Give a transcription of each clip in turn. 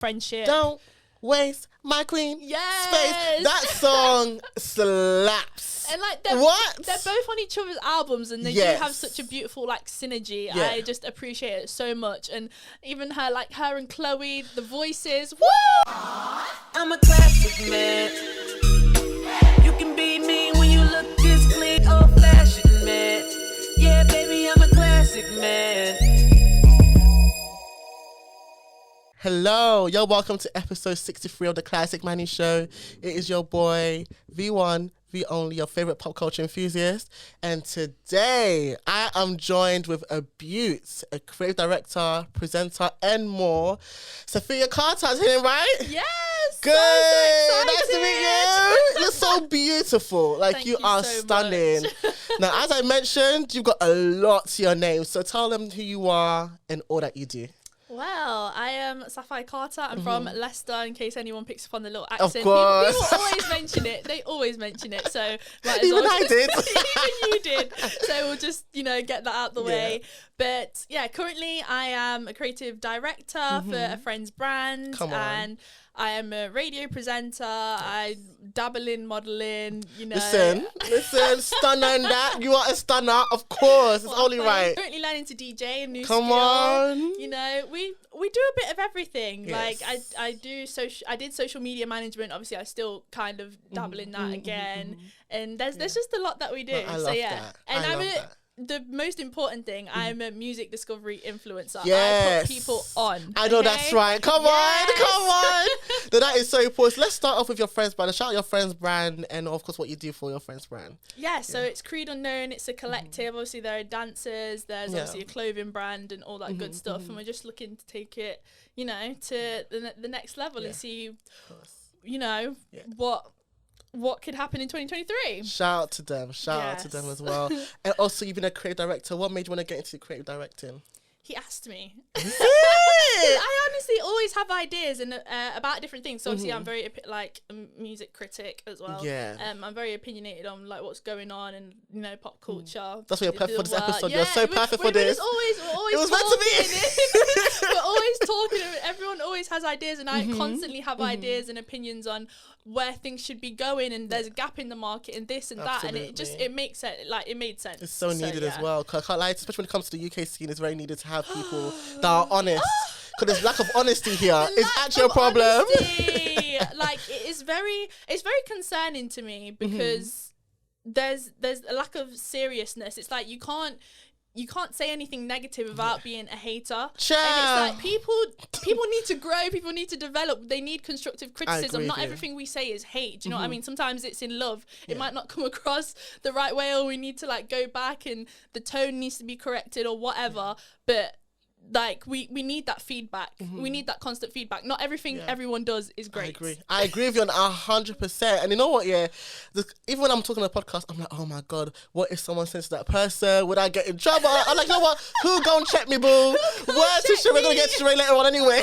friendship. Don't waste my queen space. Yes. That song slaps. And like they're both on each other's albums, and they do have such a beautiful like synergy. Yeah. I just appreciate it so much. And even her and Chloe, the voices. Woo! I'm a classic man. You can be me when you look this clean, old fashioned man. Yeah, baby, I'm a classic man. Hello, you're welcome to episode 63 of the Classic Manny Show. It is your boy, V1, the only, your favorite pop culture enthusiast. And today, I am joined with a beaut, a creative director, presenter, and more. Sophia Carter's here, right? Yes! Good! So nice to meet you! You're so beautiful. Thank you are so stunning. Now, as I mentioned, you've got a lot to your name. So tell them who you are and all that you do. Well, I am Sapphire Carter. I'm from Leicester, in case anyone picks up on the little accent. Of course. People always mention it. They always mention it. So Even I did. Even you did. So we'll just, get that out the way. But yeah, currently I am a creative director for a friend's brand. Come on. And I am a radio presenter. I dabble in modelling, Listen, stunner in that. You are a stunner, of course. It's only right. Currently learning to DJ, a new Come skill. on. We do a bit of everything. Yes. Like I did social media management. Obviously, I still kind of dabble in that again. And there's just a lot that we do. I love that. And I love that. The most important thing, I'm a music discovery influencer. Yes. I put people on. I know that's right. Come on. No, that is so important. So let's start off with your friend's brand. Shout out your friend's brand and, of course, what you do for your friend's brand. Yeah, so it's Creed Unknown. It's a collective. Obviously, there are dancers. There's obviously a clothing brand and all that good stuff. And we're just looking to take it, to the next level and see, what could happen in 2023. Shout out to them. Shout out to them as well. And also, you've been a creative director. What made you want to get into creative directing? He asked me. I honestly always have ideas and about different things. So obviously, I'm very a music critic as well. Yeah. I'm very opinionated on like what's going on and pop culture. That's why you're perfect for this episode. Yeah, You're so perfect for this. We're always It was meant to be. We're always talking. Everyone always has ideas, and I constantly have ideas and opinions on where things should be going, and there's a gap in the market and this and that, and it makes sense. Like it made sense. It's so needed as well. Cause I can't lie, especially when it comes to the UK scene, it's very needed to have people that are honest. Because there's lack of honesty here. It's actually a problem. It's very concerning to me because there's a lack of seriousness. It's like you can't say anything negative without being a hater. Sure. And it's like people need to grow, people need to develop, they need constructive criticism. Not everything we say is hate. Do you know what I mean? Sometimes it's in love. It might not come across the right way, or we need to go back and the tone needs to be corrected or whatever. But we need that feedback. We need that constant feedback. Not everything everyone does is great. I agree with you on 100%. And you know what, even when I'm talking on a podcast, I'm like, oh my God, what if someone says to that person? Would I get in trouble? I'm like, you know what? Who gon' check me, boo? Word to Sheree. We're going to get to Sheree later on anyway.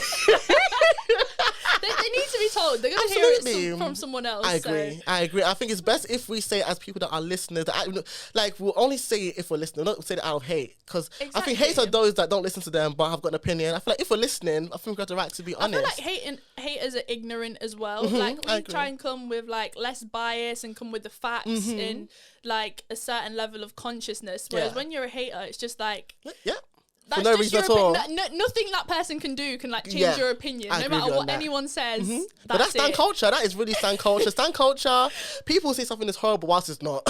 They need to be told. They're going to hear it from someone else. I agree. I think it's best if we say it as people that are listeners. We'll only say it if we're listening. Don't say it out of hate. Because I think hate are those that don't listen to them but have got an opinion. I feel like if we're listening, I think we've got the right to be honest. I feel like haters are ignorant as well. We try and come with less bias and come with the facts and a certain level of consciousness. Whereas when you're a hater, it's just for no reason at all. Nothing that person can do can change your opinion. No matter what anyone says. But that's stan culture. That is really stan culture. Stan culture. People say something is horrible whilst it's not.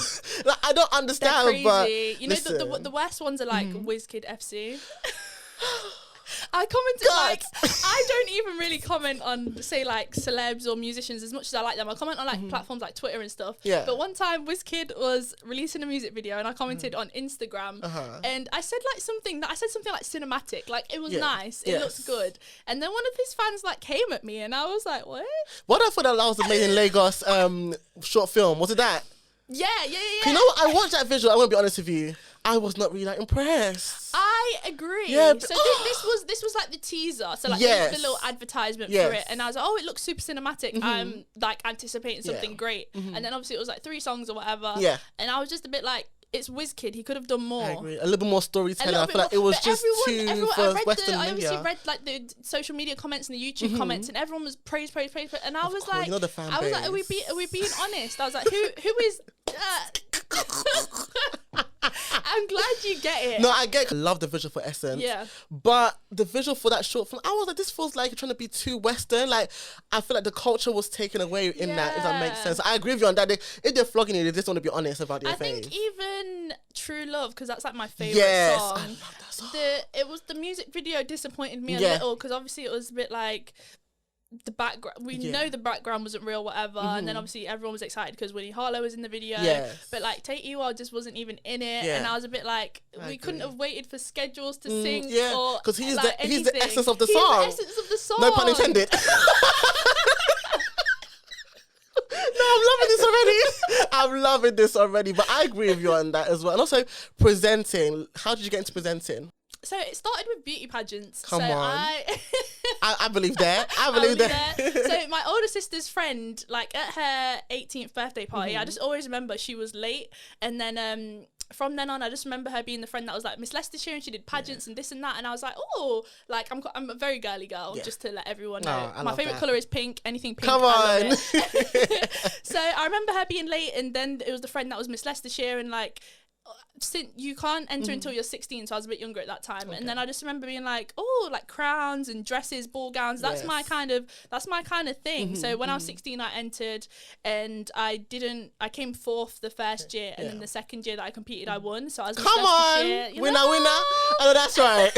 I don't understand. They're crazy. But the worst ones are WizKid FC. I commented I don't even really comment on say celebs or musicians as much as I like them. I comment on platforms like Twitter and stuff. Yeah. But one time WizKid was releasing a music video and I commented on Instagram and I said something like cinematic. It was nice. It looks good. And then one of his fans came at me and I was like, what? What I thought that was the Made in Lagos short film. Was it that? Yeah. You know what? I watched that visual. I'm gonna be honest with you. I was not really that impressed. I agree. Yeah, so this was the teaser. So the little advertisement for it, and I was like, oh, it looks super cinematic. I'm anticipating something great. And then obviously it was 3 songs or whatever. Yeah. And I was just a bit it's WizKid. He could have done more. I agree. A little bit more storytelling. I feel like it was just too for Western media. I obviously read like the social media comments and the YouTube comments, and everyone was praise, and I was like, you know the fan base. I was like, are we being honest? I was like, who is? I'm glad you get it. No, I love the visual for Essence. Yeah. But the visual for that short film, I was like, this feels like you're trying to be too Western. Like, I feel like the culture was taken away in that, if that makes sense. I agree with you on that. If they're flogging you, they just want to be honest about their face. I think even True Love, because that's like my favourite song. I love that song. The music video disappointed me a little, because obviously it was a bit like, the background, we know the background wasn't real, whatever, and then obviously everyone was excited because Willie Harlow was in the video, but like Tate Ewell just wasn't even in it, and I was a bit like, we couldn't have waited for schedules to sync, or because he's like he's the essence of the song. He's the essence of the song. No pun intended. No, I'm loving this already. I'm loving this already, but I agree with you on that as well. And also presenting. How did you get into presenting? So it started with beauty pageants. Come on. I believe that. I believe that. So my older sister's friend, like at her 18th birthday party, I just always remember she was late. And then from then on, I just remember her being the friend that was like Miss Leicestershire, and she did pageants and this and that. And I was like, oh, like I'm a very girly girl, just to let everyone know. My favourite colour is pink. Anything pink, Come I love it. So I remember her being late, and then it was the friend that was Miss Leicestershire, and like, since you can't enter until you're 16, so I was a bit younger at that time, and then I just remember being like, oh, like crowns and dresses, ball gowns, that's my kind of thing. So when I was 16, I entered, and I came fourth the first year, and then the second year that I competed, I won. So I was winner. Oh, that's right.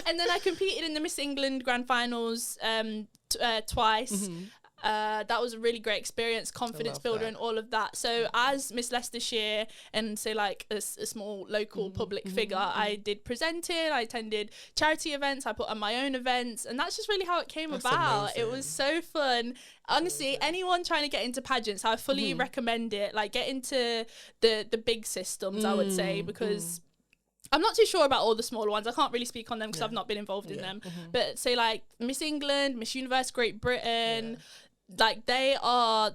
And then I competed in the Miss England grand finals twice. That was a really great experience, confidence builder and all of that. So as Miss Leicestershire and say like a small local public figure, I did presenting, I attended charity events, I put on my own events, and that's just really how it came about. Amazing. It was so fun. Honestly, anyone trying to get into pageants, I fully recommend it. Like, get into the big systems, I would say, because I'm not too sure about all the smaller ones. I can't really speak on them because I've not been involved in them. But say like Miss England, Miss Universe Great Britain, like they are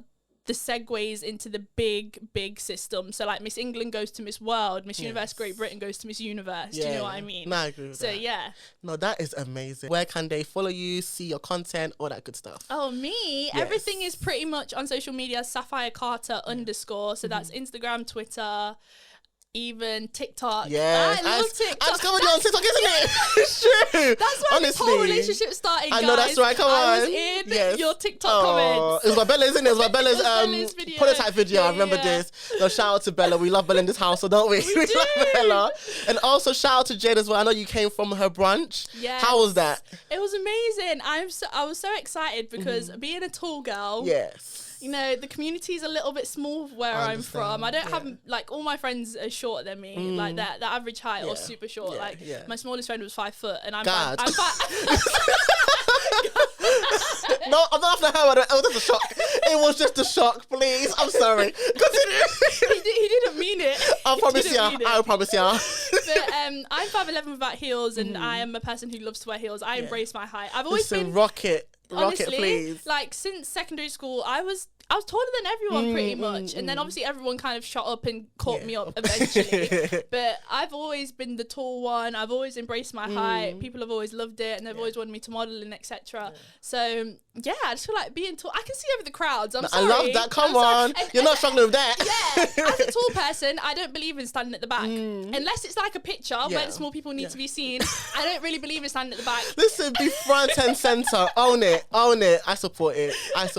the segues into the big system. So like Miss England goes to Miss World, Miss Universe Great Britain goes to Miss Universe. Do you know what I mean? No, I agree with that. So yeah. No, that is amazing. Where can they follow you, see your content, all that good stuff? Oh, me? Yes. Everything is pretty much on social media, Sapphire Carter _. So that's Instagram, Twitter, even TikTok. Yes. I love TikTok. I discovered you on TikTok, isn't it? It's true. That's why this whole relationship started, guys. I know, that's right. Come on. I was in your TikTok comments. It was my Bella, isn't it? It was my Bella's video. prototype video. I remember this. No, shout out to Bella. We love Bella in this house, so don't we? We love Bella. And also shout out to Jade as well. I know you came from her brunch. Yes. How was that? It was amazing. I was so excited because being a tall girl. Yes. You know, the community's a little bit small where I'm from. I don't have, like, all my friends are shorter than me. Like, the average height or super short. My smallest friend was 5 foot, and I'm 5. No, I'm not laughing at her. It was just a shock. It was just a shock, please. I'm sorry. Continue. He didn't mean it. I promise you. I promise you. But I'm 5'11" without heels, and I am a person who loves to wear heels. I embrace my height. I've always been... Rocket, honestly, please. Like, since secondary school, I was taller than everyone pretty much, and then obviously everyone kind of shot up and caught me up eventually. But I've always been the tall one. I've always embraced my height. People have always loved it, and they've always wanted me to model and etc. So yeah, I just feel like being tall. I can see over the crowds. I'm sorry. I love that. Come on, you're not struggling with that. Yeah, as a tall person, I don't believe in standing at the back unless it's like a picture where the small people need to be seen. I don't really believe in standing at the back. Listen, be front and center. Own it. I support it. I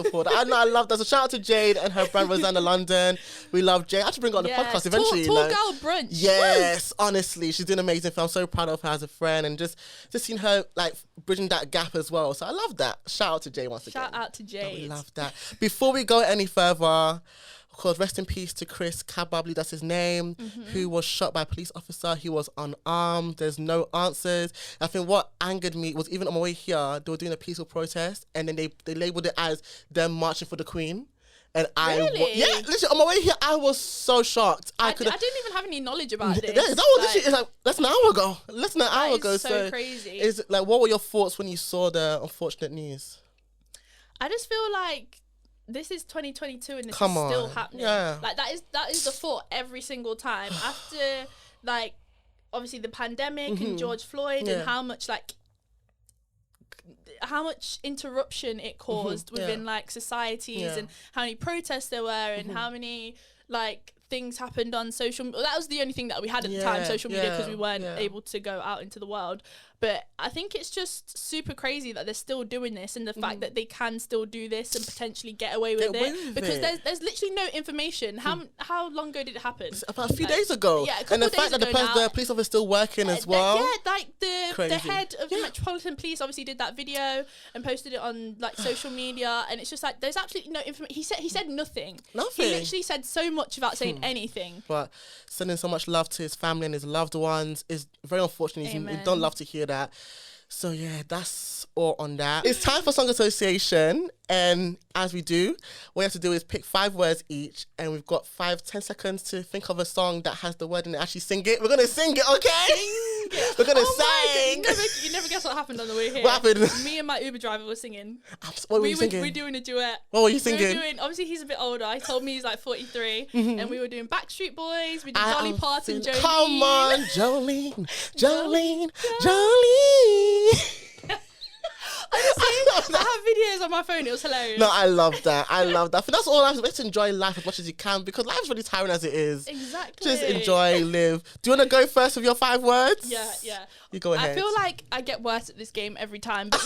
love that. So shout out to Jade and her brand Rosanna London. We love Jade. I should bring her on the podcast eventually. Tall girl brunch. Yes, honestly, she's doing amazing. I'm so proud of her as a friend, and just seeing her like bridging that gap as well. So I love that. Shout out to Jade once again. Shout out to Jade. We love that. Before we go any further, of course, rest in peace to Chris Kababli, that's his name, who was shot by a police officer. He was unarmed. There's no answers. I think what angered me was even on my way here, they were doing a peaceful protest, and then they labeled it as them marching for the Queen. And really? Literally, on my way here, I was so shocked. I didn't even have any knowledge about this. That was literally, it's like, less than an hour ago. So crazy. What were your thoughts when you saw the unfortunate news? I just feel like this is 2022 and this Come is on. still happening. Yeah. Like that is the thought every single time after like obviously the pandemic and George Floyd and how much interruption it caused within like societies and how many protests there were and how many like things happened on social media. That was the only thing that we had at the time, social media, because we weren't able to go out into the world. But I think it's just super crazy that they're still doing this, and the fact that they can still do this and potentially get away with it, because there's literally no information. How long ago did it happen? About a few days ago. Yeah, and the fact that the police officer is still working as well. Like the head of the Metropolitan Police obviously did that video and posted it on like social media, and it's just like there's absolutely no information. He said nothing. He literally said so much without saying anything. But sending so much love to his family and his loved ones is very unfortunate. We don't love to hear that. So yeah, that's all on that. It's time for song association, and as we do, what we have to do is pick 5 words each, and we've got 5-10 seconds to think of a song that has the word in it. Actually sing it. We're gonna sing it, okay? We're gonna sing. You never guess what happened on the way here. What happened? Me and my Uber driver were singing. What were you singing? We're doing a duet. What were you singing? Obviously he's a bit older. He told me he's like 43, and we were doing Backstreet Boys. We did Dolly Parton, Jolene. Come on, Jolene. I have videos on my phone. It was hilarious. No, I love that. But that's all I have to enjoy life as much as you can, because life's really tiring as it is. Exactly. Just enjoy, live. Do you want to go first with your 5 words? Yeah. You go ahead. I feel like I get worse at this game every time, but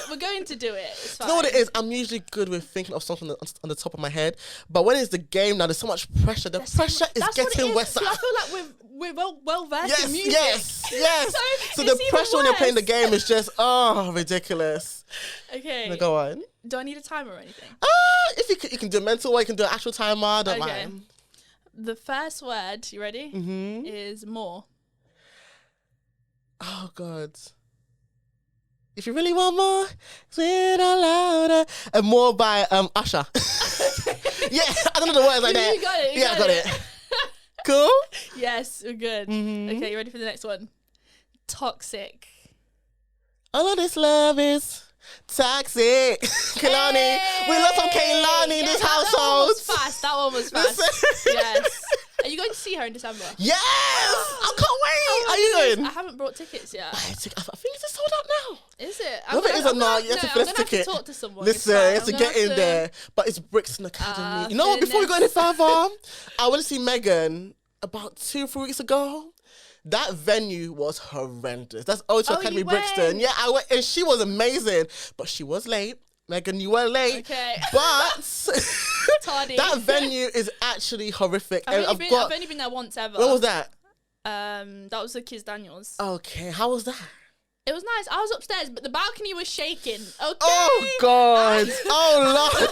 we're going to do it. It's fine. You know what it is? I'm usually good with thinking of something on the top of my head, but when it's the game now, there's so much pressure. The pressure is getting worse. So I feel like we're well versed in music. Yes. So the pressure when you're playing the game is just ridiculous. Okay. Now go on. Do I need a timer or anything? If you can do a mental or you can do an actual timer. Don't mind. The first word, you ready? Is more. Oh God. If you really want more, say it out louder. And more by Usher. Yeah, I don't know the words like that. You got it. I got it. Cool? Yes, we're good. Okay, you ready for the next one? Toxic. All of this love is toxic. Kehlani. We love some Kehlani in this household. That one was fast. Yes. Are you going to see her in December? Yes! I can't wait. Are you going? I haven't brought tickets yet. I think it's sold out now. Is it? Whether it is or not, you have to finish the ticket. I'm going to have to talk to someone. Listen, you have to get in there. But it's Brixton Academy. You know what? Before we go any further, I went to see Megan about 2-3 weeks ago. That venue was horrendous. That's O2 Academy Brixton. Yeah, I went, and she was amazing. But she was late. Megan, you were late. Okay. But that venue is actually horrific. I've only been there once ever. What was that? That was the Kiss Daniels. Okay, how was that? It was nice. I was upstairs, but the balcony was shaking. Okay. Oh God. Oh Lord.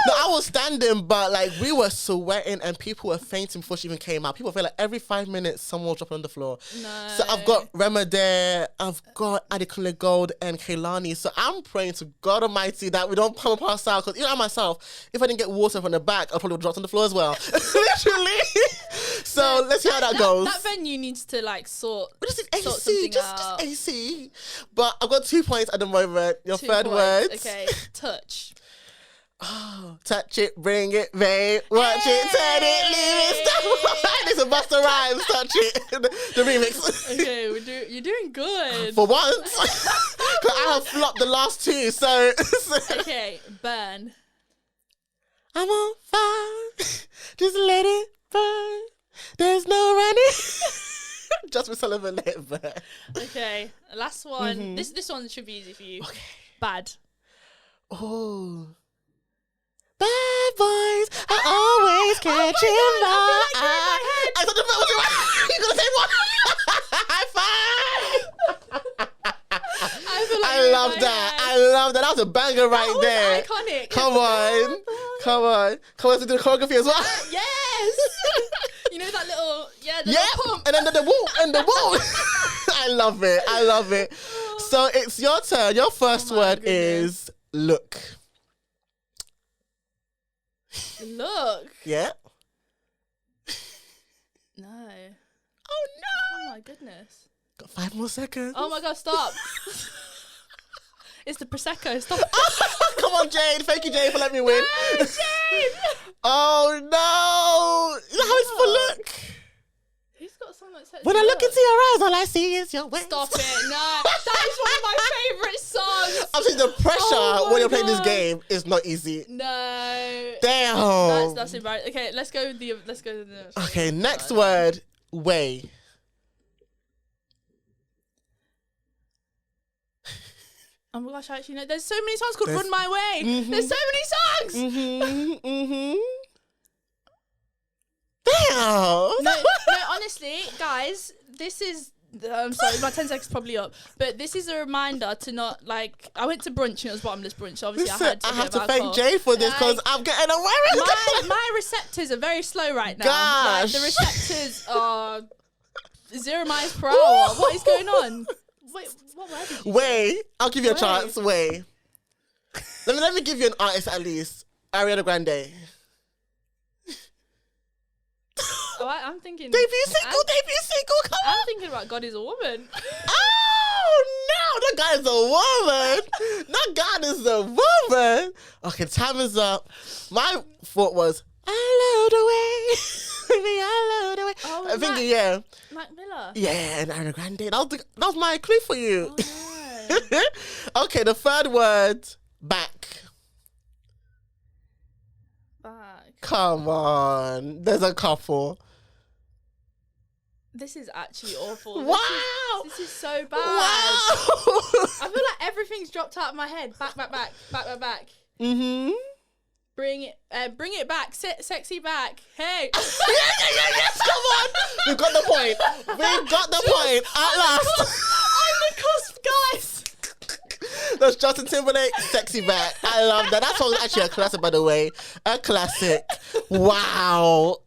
No, I was standing, but like we were sweating and people were fainting before she even came out. People feel like every 5 minutes someone was dropping on the floor. No. So I've got Rema there, I've got Adi Gold and Kehlani. So I'm praying to God Almighty that we don't pass out, because even I myself, if I didn't get water from the back, I probably would drop on the floor as well. Literally. So let's see how that goes. That venue needs to like sort AC, something just out. AC. But I've got 2 points at the moment. Your 2 third points. word. Okay, touch. Oh, touch it, bring it, babe. Watch it, turn it, leave it, stop. It's a Busta Rhymes, touch it. The remix. Okay, you're doing good. For once. Because I have flopped the last 2, so. Okay, burn. I'm on fire. Just let it burn. There's no running. Jasmine Sullivan, let it burn. Okay, last one. This one should be easy for you. Okay. Bad. Oh. Bad boys are always catching my eye. I thought the was you gonna say what? High five! I love that. I love that. That was a banger right there. Iconic. Come on. To do the choreography as well. Yes. You know that little little pump. And then the woo. I love it. So it's your turn. Your first word is look. Look. Yeah. No. Oh no. Oh my goodness. Got 5 more seconds. Oh my God, stop. It's the Prosecco. Stop. Come on, Jade. Thank you, Jade, for letting me win. No, Jade. Oh, no. You know how it's for look? Who's got a song that says When I look into your eyes, all I see is your waist. Stop it. No. That is one of my favourite songs. I'm saying the pressure when you're playing this God. game is not easy. No. Damn. That's embarrassing. Okay, let's go with the. Okay, next word. Way. Oh my gosh, I actually know. There's so many songs called Run My Way. There's so many songs. Damn. No, honestly, guys, this is. I'm sorry, my 10 seconds probably up, but this is a reminder to not like. I went to brunch and it was bottomless brunch. So obviously, Listen, I I had have to to thank Jay for this because I'm getting away with it. my receptors are very slow right now. Gosh. Like, the receptors are 0 miles per hour. What is going on? Wait, what word did you Way. say? I'll give you a Way. chance. Way. Let me give you an artist at least. Ariana Grande. Oh, I'm thinking. Debut single. Come on. I'm thinking about God is a Woman. Oh no, that guy is a woman. That guy is a woman. Okay, time is up. My thought was, I love the way. Baby, I love the way. Oh, I'm thinking, yeah. Mac Miller. Yeah, and Ariana Grande. That was my clue for you. Oh, no. Okay, the third word, back. Back. Come on. There's a couple. This is actually awful. Wow. This is so bad. Wow. I feel like everything's dropped out of my head. Back. Mm-hmm. Bring it back. Sexy back. Hey. Yes, come on. We've got the point. We've got the point at last. On the cusp, guys. That's Justin Timberlake, Sexy Back. I love that. That song's actually a classic, by the way. A classic. Wow.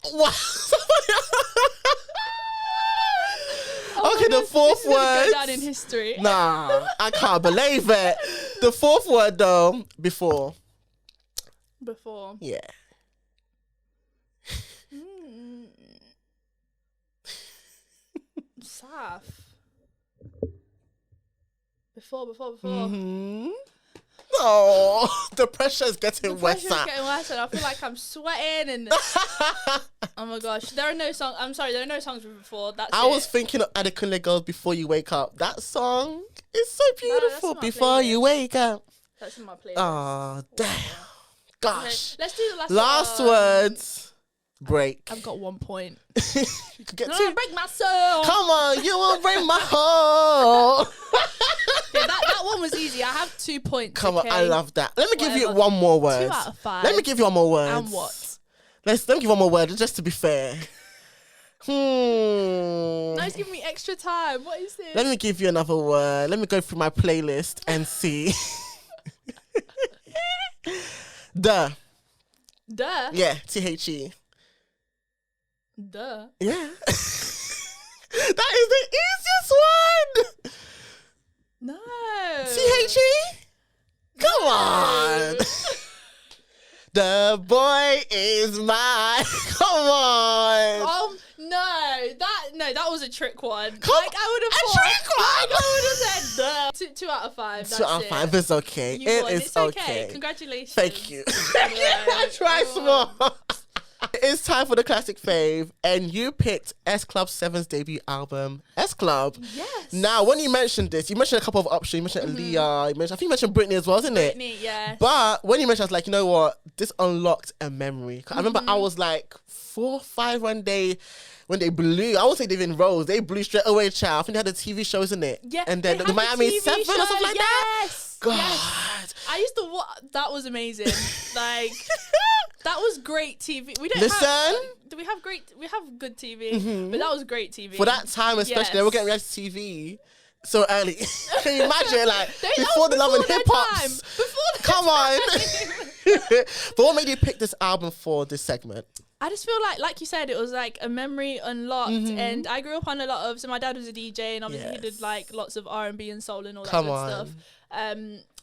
Okay, the fourth word. Go down in history. Nah, I can't believe it. The fourth word, though, before. Before. Yeah. Saf. Before. Mm-hmm. Oh, the pressure is getting worse. Pressure's getting worse, and I feel like I'm sweating. And oh my gosh, there are no songs. I'm sorry, there are no songs from before. I was thinking of Adekunle Girls Before You Wake Up. That song is so beautiful. in my Before you wake up. That's in my playlist. Oh, damn. Gosh. Okay, let's do the Last one. words. Break. I've got 1 point. You could get No, two. break my soul. Come on, you will break my heart. Yeah, that one was easy. I have 2 points. Come okay? on, I love that. Let me give you Whatever. one more word. 2 out of 5. Let me give you one more word. And what? Let me give you one more word, just to be fair. No, it's giving me extra time. What is this? Let me give you another word. Let me go through my playlist and see. Duh. Duh. Yeah, THE. Duh. Yeah. That is the easiest one. No. THE? Come on. The boy is mine. Come on. That was a trick one. Come like I would have a trick one? I would have said duh. 2 out of 5. That's 2 out of 5. It's okay. You won. It is It's okay. okay. Congratulations. Thank you. Yeah. I tried small. It's time for the classic fave, and you picked S Club 7's debut album, S Club. Yes. Now, when you mentioned this, you mentioned a couple of options. You mentioned Indiyah. I think you mentioned Britney as well, isn't it? Britney, yeah. But when you mentioned, I was like, you know what? This unlocked a memory. I remember I was like 4 or 5 one day when they blew. I won't say they even rose. They blew straight away, child. I think they had the TV shows, isn't it? Yeah. And then they the had Miami TV 7 or something show, like that. Yes. God. Yes. I used to watch. That was amazing. Like, that was great TV. We don't Listen. do we have great? We have good TV, but that was great TV For that time, especially, they were getting reality TV so early. Can you imagine, like, before the Love and Hip Hops? Come on. But what made you pick this album for this segment? I just feel like you said, it was like a memory unlocked, and I grew up on a lot of. So my dad was a DJ, and obviously he did like lots of R&B and soul and all that good stuff.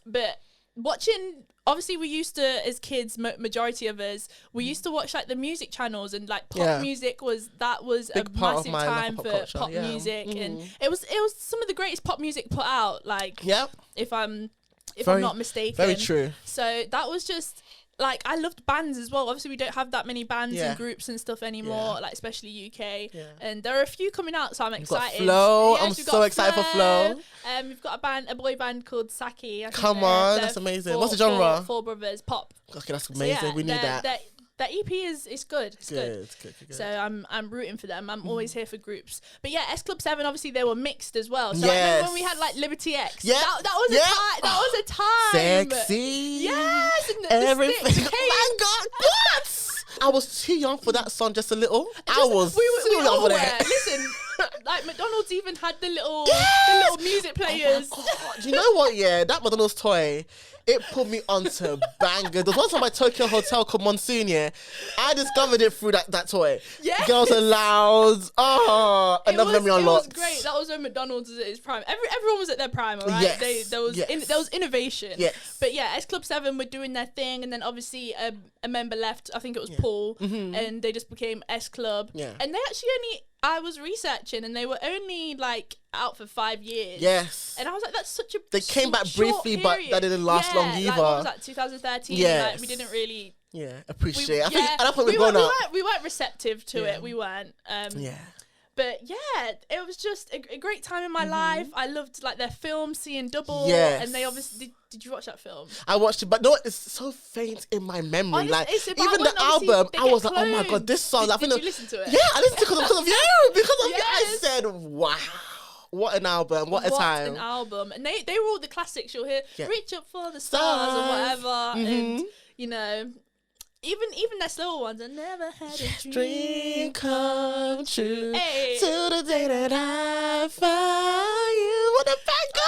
But watching, obviously we used to, as kids, majority of us, we used to watch like the music channels, and like pop music was Big a part of massive my time pop for culture, pop music, and it was some of the greatest pop music put out. Like, if I'm if I'm not mistaken. Very true. So that was just like, I loved bands as well. Obviously, we don't have that many bands and groups and stuff anymore, like especially UK. Yeah. And there are a few coming out, so I'm excited. Flow. I'm so excited for Flow. We've got a boy band called Asake. Come on, that's amazing. What's the genre? Four brothers, pop. Okay, that's amazing. So, yeah, we need that. That EP is good. It's good. Good. So I'm rooting for them. I'm always here for groups. But yeah, S Club 7, obviously they were mixed as well. So like, when we had like Liberty X, that was a time. Sexy. Yes. And everything. Oh my God. What? I was too young for that song, just a little. I was too young for that. Listen, like McDonald's even had the little music players. Oh my God. You know what? Yeah, that McDonald's toy. It put me onto bangers. There was one time my Tokyo hotel called Monsoon, yeah. I discovered it through that toy. Yeah. Girls Aloud. Oh, another memory unlocked. It was great. That was when McDonald's was at its prime. Everyone was at their prime, all right? Yes. There was innovation. Yes. But yeah, S Club 7 were doing their thing, and then obviously a member left. I think it was Paul, and they just became S Club. Yeah. And they actually I was researching, and they were only like out for 5 years. Yes. And I was like, that's such a They came back briefly, but that didn't last long either. Like, what was that, 2013? Yes. Like, we didn't really... Yeah, appreciate it. I think at that point we weren't receptive to it. We weren't. But yeah, it was just a great time in my life. I loved like their film, Seeing Double. Yes. And they obviously... Did you watch that film? I watched it, but no, it's so faint in my memory. Like, even the album, I was like, oh my God, this song. Did you listen to it? Yeah, I listened to it because of you. Because of you. I said, wow. What an album. What a time. What an album. And they were all the classics. You'll hear Reach Up for the Stars or whatever. And, you know, even their slower ones. I never had a dream come true to the day that I found you. What a banger.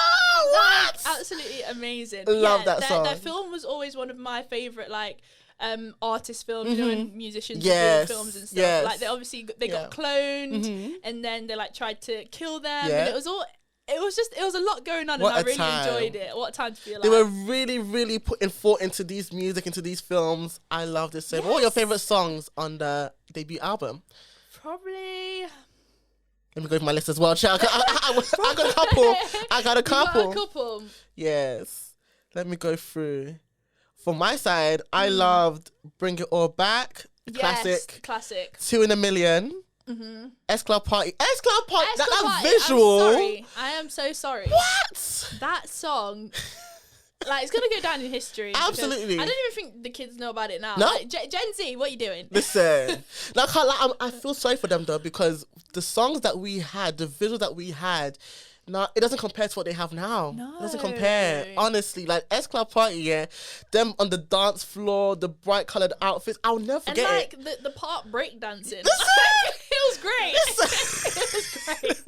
What? Absolutely amazing. Love that song. Their film was always one of my favourite, like, artist films, you know, when musicians do films and stuff. Like, they got cloned, and then they like tried to kill them, and it was a lot going on, and I really enjoyed it. What a time to be alive. They were really, really putting thought into these music, into these films. I love this. So, what were your favourite songs on the debut album? Probably... Let me go with my list as well. I got a couple. I got a couple. You got a couple. Yes. Let me go through. For my side, I loved Bring It All Back. Classic. 2 in a Million. S Club Party. That visual. I'm sorry. I am so sorry. What? That song... Like, it's going to go down in history. Absolutely. I don't even think the kids know about it now. No? Like, Gen Z, what are you doing? Listen. I feel sorry for them, though, because the songs that we had, the visuals that we had, it doesn't compare to what they have now. No. It doesn't compare. Honestly, like, S Club Party, yeah, them on the dance floor, the bright coloured outfits, I'll never forget and, like, the part breakdancing. It was great. It was great.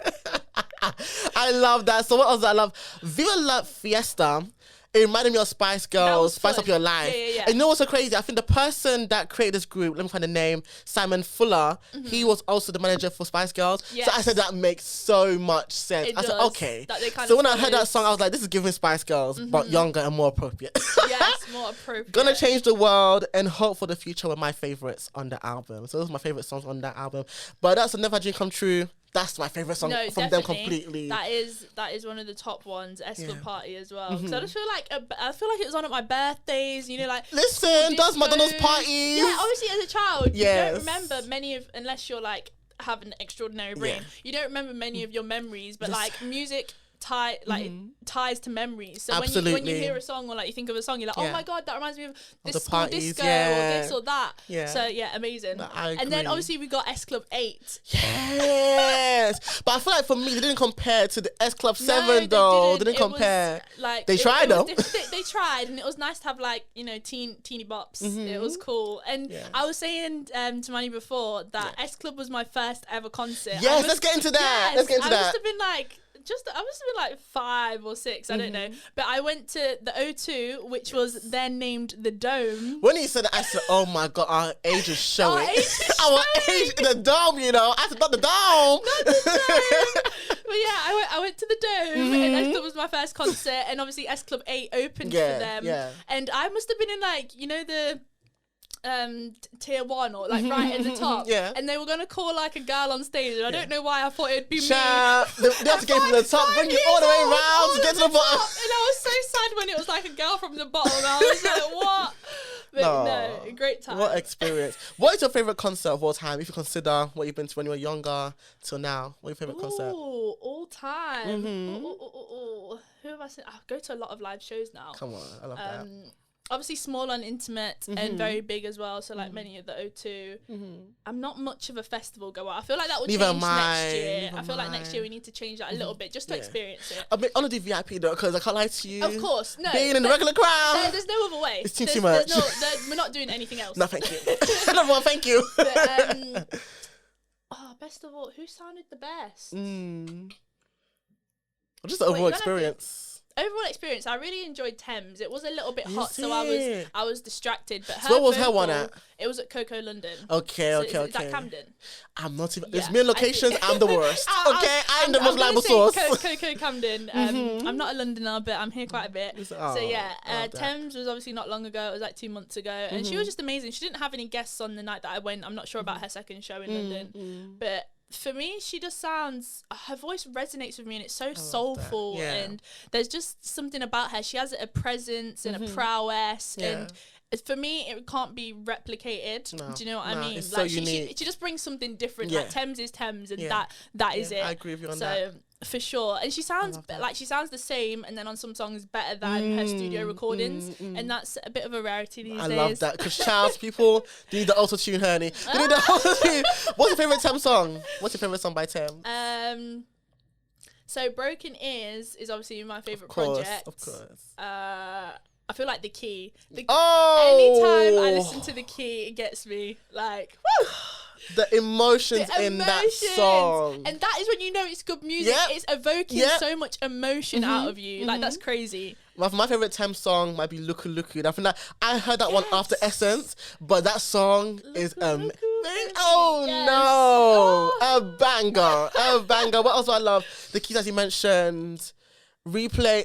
I love that. So what else I love? Viva La Fiesta. It reminded me of Spice Girls, Spice Up Your Life. Yeah. And you know what's so crazy? I think the person that created this group, let me find the name, Simon Fuller, he was also the manager for Spice Girls. Yes. So I said that makes so much sense. I said, okay. So when I heard that song, I was like, this is giving Spice Girls, but younger and more appropriate. Yes, more appropriate. Gonna Change the World and Hope for the Future were my favourites on the album. So those are my favourite songs on that album. But that's a Never Dream Come True. That's my favourite song from them completely. That is one of the top ones, S Club Party as well. So I just feel like it was on at my birthdays, you know, like listen, does McDonald's parties. Yeah, obviously as a child, you don't remember many of, unless you're like have an extraordinary brain, you don't remember many of your memories, but like music ties to memories. So when you hear a song or like you think of a song, you're like, oh my God, that reminds me of this school disco or this or that. So yeah, amazing. And then obviously we got S Club 8. Yes. But I feel like for me, they didn't compare to the S Club 7 though. They didn't compare. Like, they tried though. They tried, and it was nice to have like, you know, teeny bops. It was cool. And I was saying to Manny before that S Club was my first ever concert. Yes, let's get into that. Let's get into that. I must have been like... I must have been like 5 or 6, I don't know. But I went to the O2, which was then named the Dome. When he said that, I said, oh my God, our age is showing. Our age in the Dome, you know. I said, not the Dome. Not the Dome. But yeah, I went to the Dome, and S Club was my first concert, and obviously S Club 8 opened for them. Yeah. And I must have been in like, you know, tier 1 or like right at the top. Yeah. And they were gonna call like a girl on stage, and I don't know why I thought it'd be me. They have to get from the top, bring you all the way around to get to the bottom. And I was so sad when it was like a girl from the bottom. I was like, what? But no, great time. What experience. What is your favourite concert of all time, if you consider what you've been to when you were younger till now? What's your favourite concert? All time. Who have I seen? I go to a lot of live shows now. Come on, I love that. Obviously small and intimate and very big as well. So like many of the O2. I'm not much of a festival goer. I feel like that will change next year. I feel like next year we need to change that a little bit just to experience it. I mean, on the VIP though, because I can't lie to you. Of course, no. Being in the regular crowd. There's no other way. It's too much. We're not doing anything else. No, thank you. Everyone, thank you. But, best of all, who sounded the best? Just the overall experience. Overall experience, I really enjoyed Thames. It was a little bit hot, so I was distracted. But so where was her one at? It was at Coco London. Okay. Is that Camden? I'm not even. There's million locations. I'm the worst. I'm the most reliable source. source. Coco Camden. I'm not a Londoner, but I'm here quite a bit. Thames was obviously not long ago. It was like 2 months ago, and she was just amazing. She didn't have any guests on the night that I went. I'm not sure about her second show in London, but for me, she just sounds, her voice resonates with me, and it's so soulful, and there's just something about her. She has a presence and a prowess, and for me, it can't be replicated. Do you know what I mean? It's like so unique. She just brings something different. Like Thames is Thames, and that is it. I agree with you on that. For sure. And she sounds the same, and then on some songs better than her studio recordings, and that's a bit of a rarity these days. I love that, because Charles, people, they need the auto-tune, honey. They need the auto-tune. What's your favourite Thames song? What's your favourite song by Thames? So Broken Ears is obviously my favourite project. Of course. I feel like The Key. Anytime I listen to The Key, it gets me like, woo! The emotions in that song. And that is when you know it's good music. Yep. It's evoking so much emotion out of you. Like, that's crazy. My favourite Thames song might be Luku Luku. I think that I heard that one after Essence, but that song is a banger. What else do I love? The keys, as you mentioned, Replay.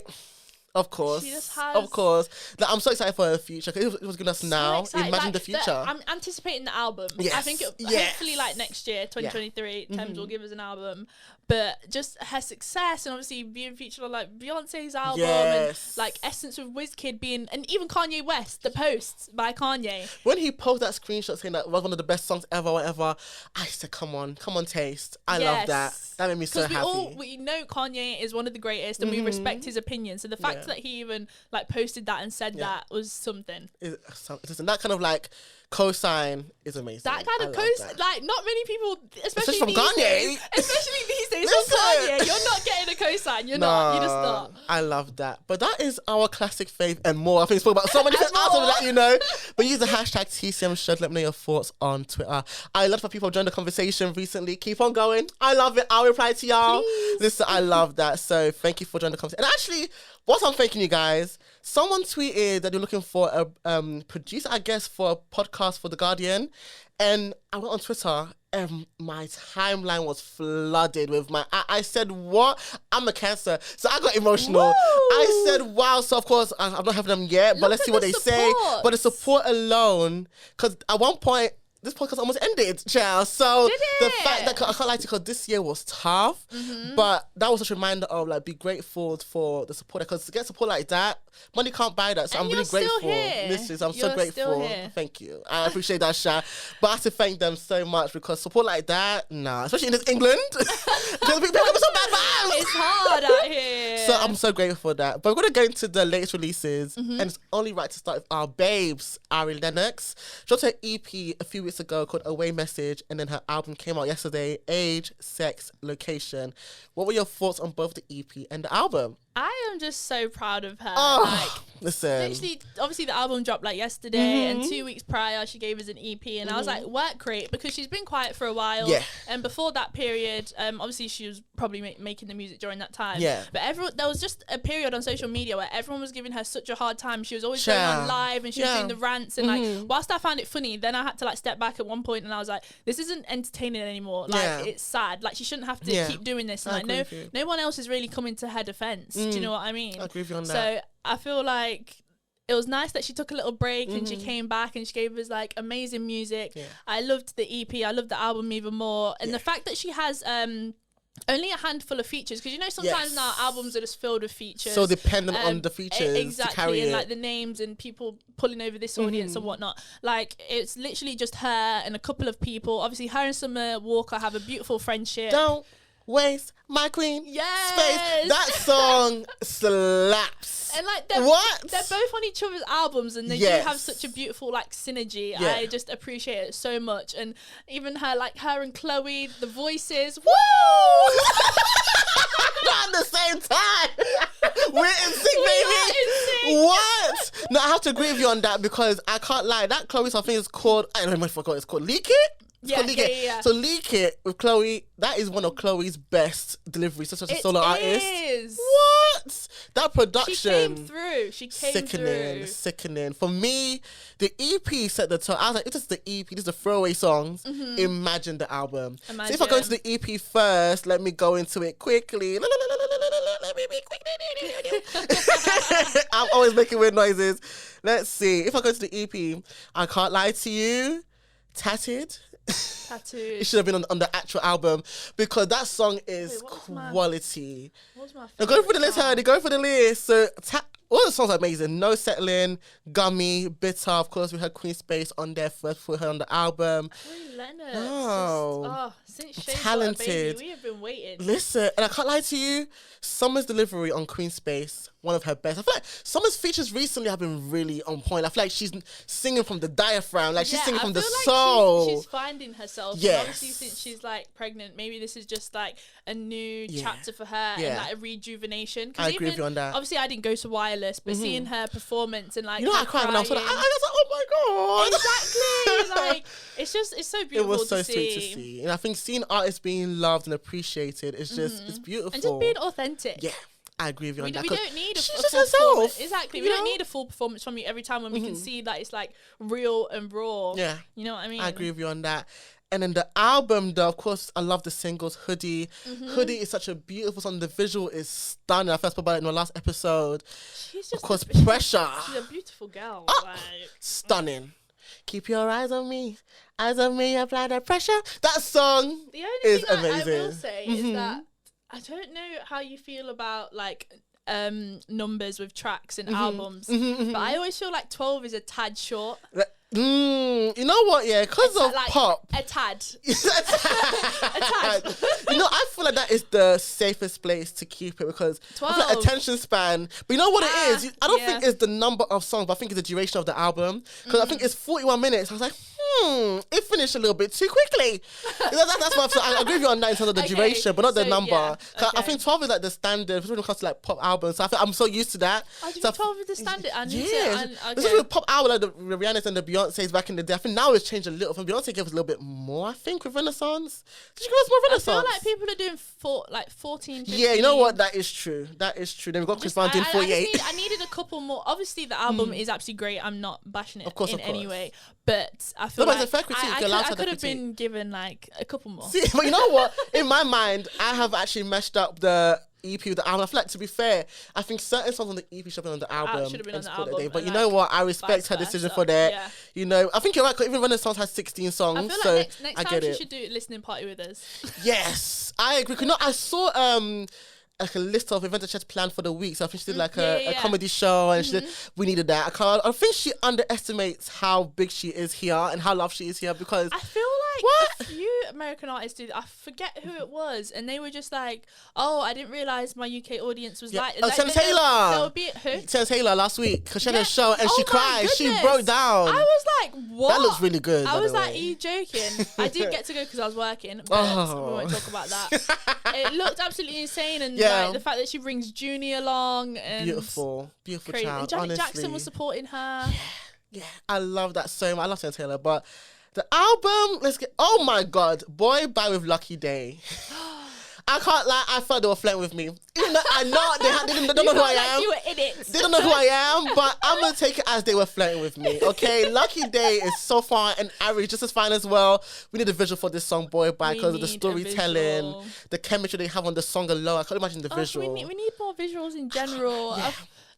Of course, of course. Like, I'm so excited for her future, because it was giving us now. Imagine the future. I'm anticipating the album. Yes. I think hopefully like next year, 2023, Thames will give us an album. But just her success, and obviously being featured on like Beyonce's album, and like Essence with WizKid being, and even Kanye West, The Post by Kanye. When he posted that screenshot saying that was one of the best songs ever, whatever, I said, come on, Taste. I love that. That made me so happy. We know Kanye is one of the greatest, and we respect his opinion. So the fact that he even like posted that and said that was something. Listen, that kind of like cosign is amazing. That kind of cosign, like, not many people, especially from Kanye. Especially these days from Kanye, you're not getting a cosign. You're not. You're just not. I love that. But that is our classic fave and more. I think we spoke about so many things after that, you know. But use the hashtag TCM Show. Let me know your thoughts on Twitter. I love for people joined the conversation recently. Keep on going. I love it. I'll reply to y'all. Please. Listen, I love that. So thank you for joining the conversation. And actually, whilst I'm thanking you guys, someone tweeted that you're looking for a producer, I guess, for a podcast for The Guardian. And I went on Twitter, and my timeline was flooded with I said, what? I'm a Cancer. So I got emotional. Woo! I said, wow. So, of course, I'm not having them yet, but let's see what they say. But the support alone, because at one point, this podcast almost ended, child. So the fact that I can't lie to you, because this year was tough, but that was such a reminder of like, be grateful for the support, because to get support like that, money can't buy that. So I'm really grateful. I'm so grateful. Thank you. I appreciate that, Sha. But I have to thank them so much, because support like that, especially in this England, because people give us some bad vibes. It's hard out here. So I'm so grateful for that. But we're going to go into the latest releases, and it's only right to start with our babes, Ari Lennox. She dropped her EP a few weeks ago called Away Message, and then her album came out yesterday, Age, Sex, Location. What were your thoughts on both the EP and the album? I am just so proud of her. Listen. Literally, obviously the album dropped like yesterday, and 2 weeks prior she gave us an EP, and I was like, work rate, because she's been quiet for a while. Yeah. And before that period, obviously she was probably making the music during that time. Yeah. But there was just a period on social media where everyone was giving her such a hard time. She was always going on live, and she was doing the rants, and like, whilst I found it funny, then I had to like step back at one point, and I was like, this isn't entertaining anymore. Like, it's sad. Like, she shouldn't have to keep doing this. And like, no one else is really coming to her defense. Do you know what I mean? I agree with you on that. So I feel like it was nice that she took a little break and she came back and she gave us like amazing music. Yeah. I loved the EP. I loved the album even more. And the fact that she has only a handful of features, because you know sometimes now albums are just filled with features. So dependent on the features exactly, to carry and it. Like the names and people pulling over this audience and whatnot. Like it's literally just her and a couple of people. Obviously, her and Summer Walker have a beautiful friendship. Don't waste my queen space. That song slaps. And like they're both on each other's albums, and they do have such a beautiful like synergy. I just appreciate it so much. And even her and Chloe, the voices, woo! Not at the same time. We're in sync, baby. What? No, I have to agree with you on that, because I can't lie. That Chloe song is called, I don't know if I forgot, it's called Leak It. Yeah. So Leak It with Chloe, that is one of Chloe's best deliveries, such as a solo artist. What? That production. She came through. Sickening. For me, the EP set the tone. I was like, if this is the EP, this is the throwaway songs. Imagine the album. So if I go into the EP first, let me go into it quickly. Let me be quick. I'm always making weird noises. Let's see. If I go to the EP, I can't lie to you. Tattooed. It should have been on the actual album, because that song is quality. Now go for the list, honey. Go for the list. So all the songs are amazing. No Settling, Gummy, Bitter. Of course, we had Queen Space on there first for her on the album. Ari Lennox. Oh, since Shade talented. Baby, we have been waiting. Listen, and I can't lie to you, Summer's delivery on Queen Space, one of her best. I feel like Summer's features recently have been really on point. I feel like she's singing from the diaphragm, like she's singing from the soul. She's finding herself. Yes. Obviously, since she's like pregnant, maybe this is just like a new chapter for her and like a rejuvenation. I agree with you on that. Obviously, I didn't go to Wireless, but seeing her performance and like, you know, I cried when I saw that. I was like, oh my god! Exactly. Like it's so beautiful. It was so sweet to see, and I think seeing artists being loved and appreciated is just it's beautiful and just being authentic. Yeah. I agree with you on that. We don't need a full herself. Exactly. We don't need a full performance from you every time when we can see that it's like real and raw. Yeah. You know what I mean? I agree with you on that. And then the album, though, of course, I love the singles. Hoodie. Hoodie is such a beautiful song. The visual is stunning. I first spoke about it in the last episode. She's just of course, Pressure. She's a beautiful girl. Stunning. Keep your eyes on me. Eyes on me, apply the pressure. That song is amazing. I will say is that I don't know how you feel about like numbers with tracks and albums, but I always feel like 12 is a tad short. You know what? Yeah, because of like pop. A tad. A tad. You know, I feel like that is the safest place to keep it, because 12. I feel like attention span. But you know what it is? I don't think it's the number of songs, but I think it's the duration of the album. Because I think it's 41 minutes. I was like, it finished a little bit too quickly. That's what I agree with you on that in terms of the duration, but not the number. Yeah, I think 12 is like the standard when it comes to like pop albums. So I think I'm so used to that. Oh, do you think 12 is the standard? Especially with pop album like the Rihanna's and the Beyonce's back in the day. I think now it's changed a little. From Beyonce gave us a little bit more, I think, with Renaissance. Did you give us more Renaissance? I feel like people are doing 14, 15. Yeah, you know what? That is true. Then we got Chris Brown doing 48. I needed a couple more. Obviously, the album is absolutely great. I'm not bashing it in any way. But I feel like I could have been given like a couple more. See, but you know what? In my mind, I have actually meshed up the EP with the album. I feel like, to be fair, I think certain songs on the EP should have been on the album. Should have been on the album. But you know what? I respect her decision for that. Yeah. You know, I think you're right, 'cause even Renaissance has 16 songs. I feel like next time she should do a listening party with us. Yes, I agree. You know, I saw like a list of events that she had planned for the week. So I think she did like a comedy show, and she did, we needed that. I think she underestimates how big she is here and how loved she is here, because I feel like a few American artists did. I forget who it was, and they were just like, "Oh, I didn't realize my UK audience was like." Oh, Taylor Taylor. They'll be who? Taylor Taylor last week, because she had a show and she cried. She broke down. I was like, "What?" That looks really good. I was like, "Are you joking?" I didn't get to go because I was working, but we won't talk about that. It looked absolutely insane, and like, the fact that she brings Junie along, and beautiful crazy. child. And Janet honestly. Jackson was supporting her. Yeah, I love that so much. I love Taylor Taylor, but the album, oh my god, Boy Bye with Lucky Day. I can't lie, I thought they were flirting with me. Even though I know they don't know who I am. You were in it. They don't know who I am, but I'm going to take it as they were flirting with me, okay? Lucky Day is so far, and Aries just as fine as well. We need a visual for this song, Boy Bye, because of the storytelling, the chemistry they have on the song alone. I can't imagine the visual. We need more visuals in general.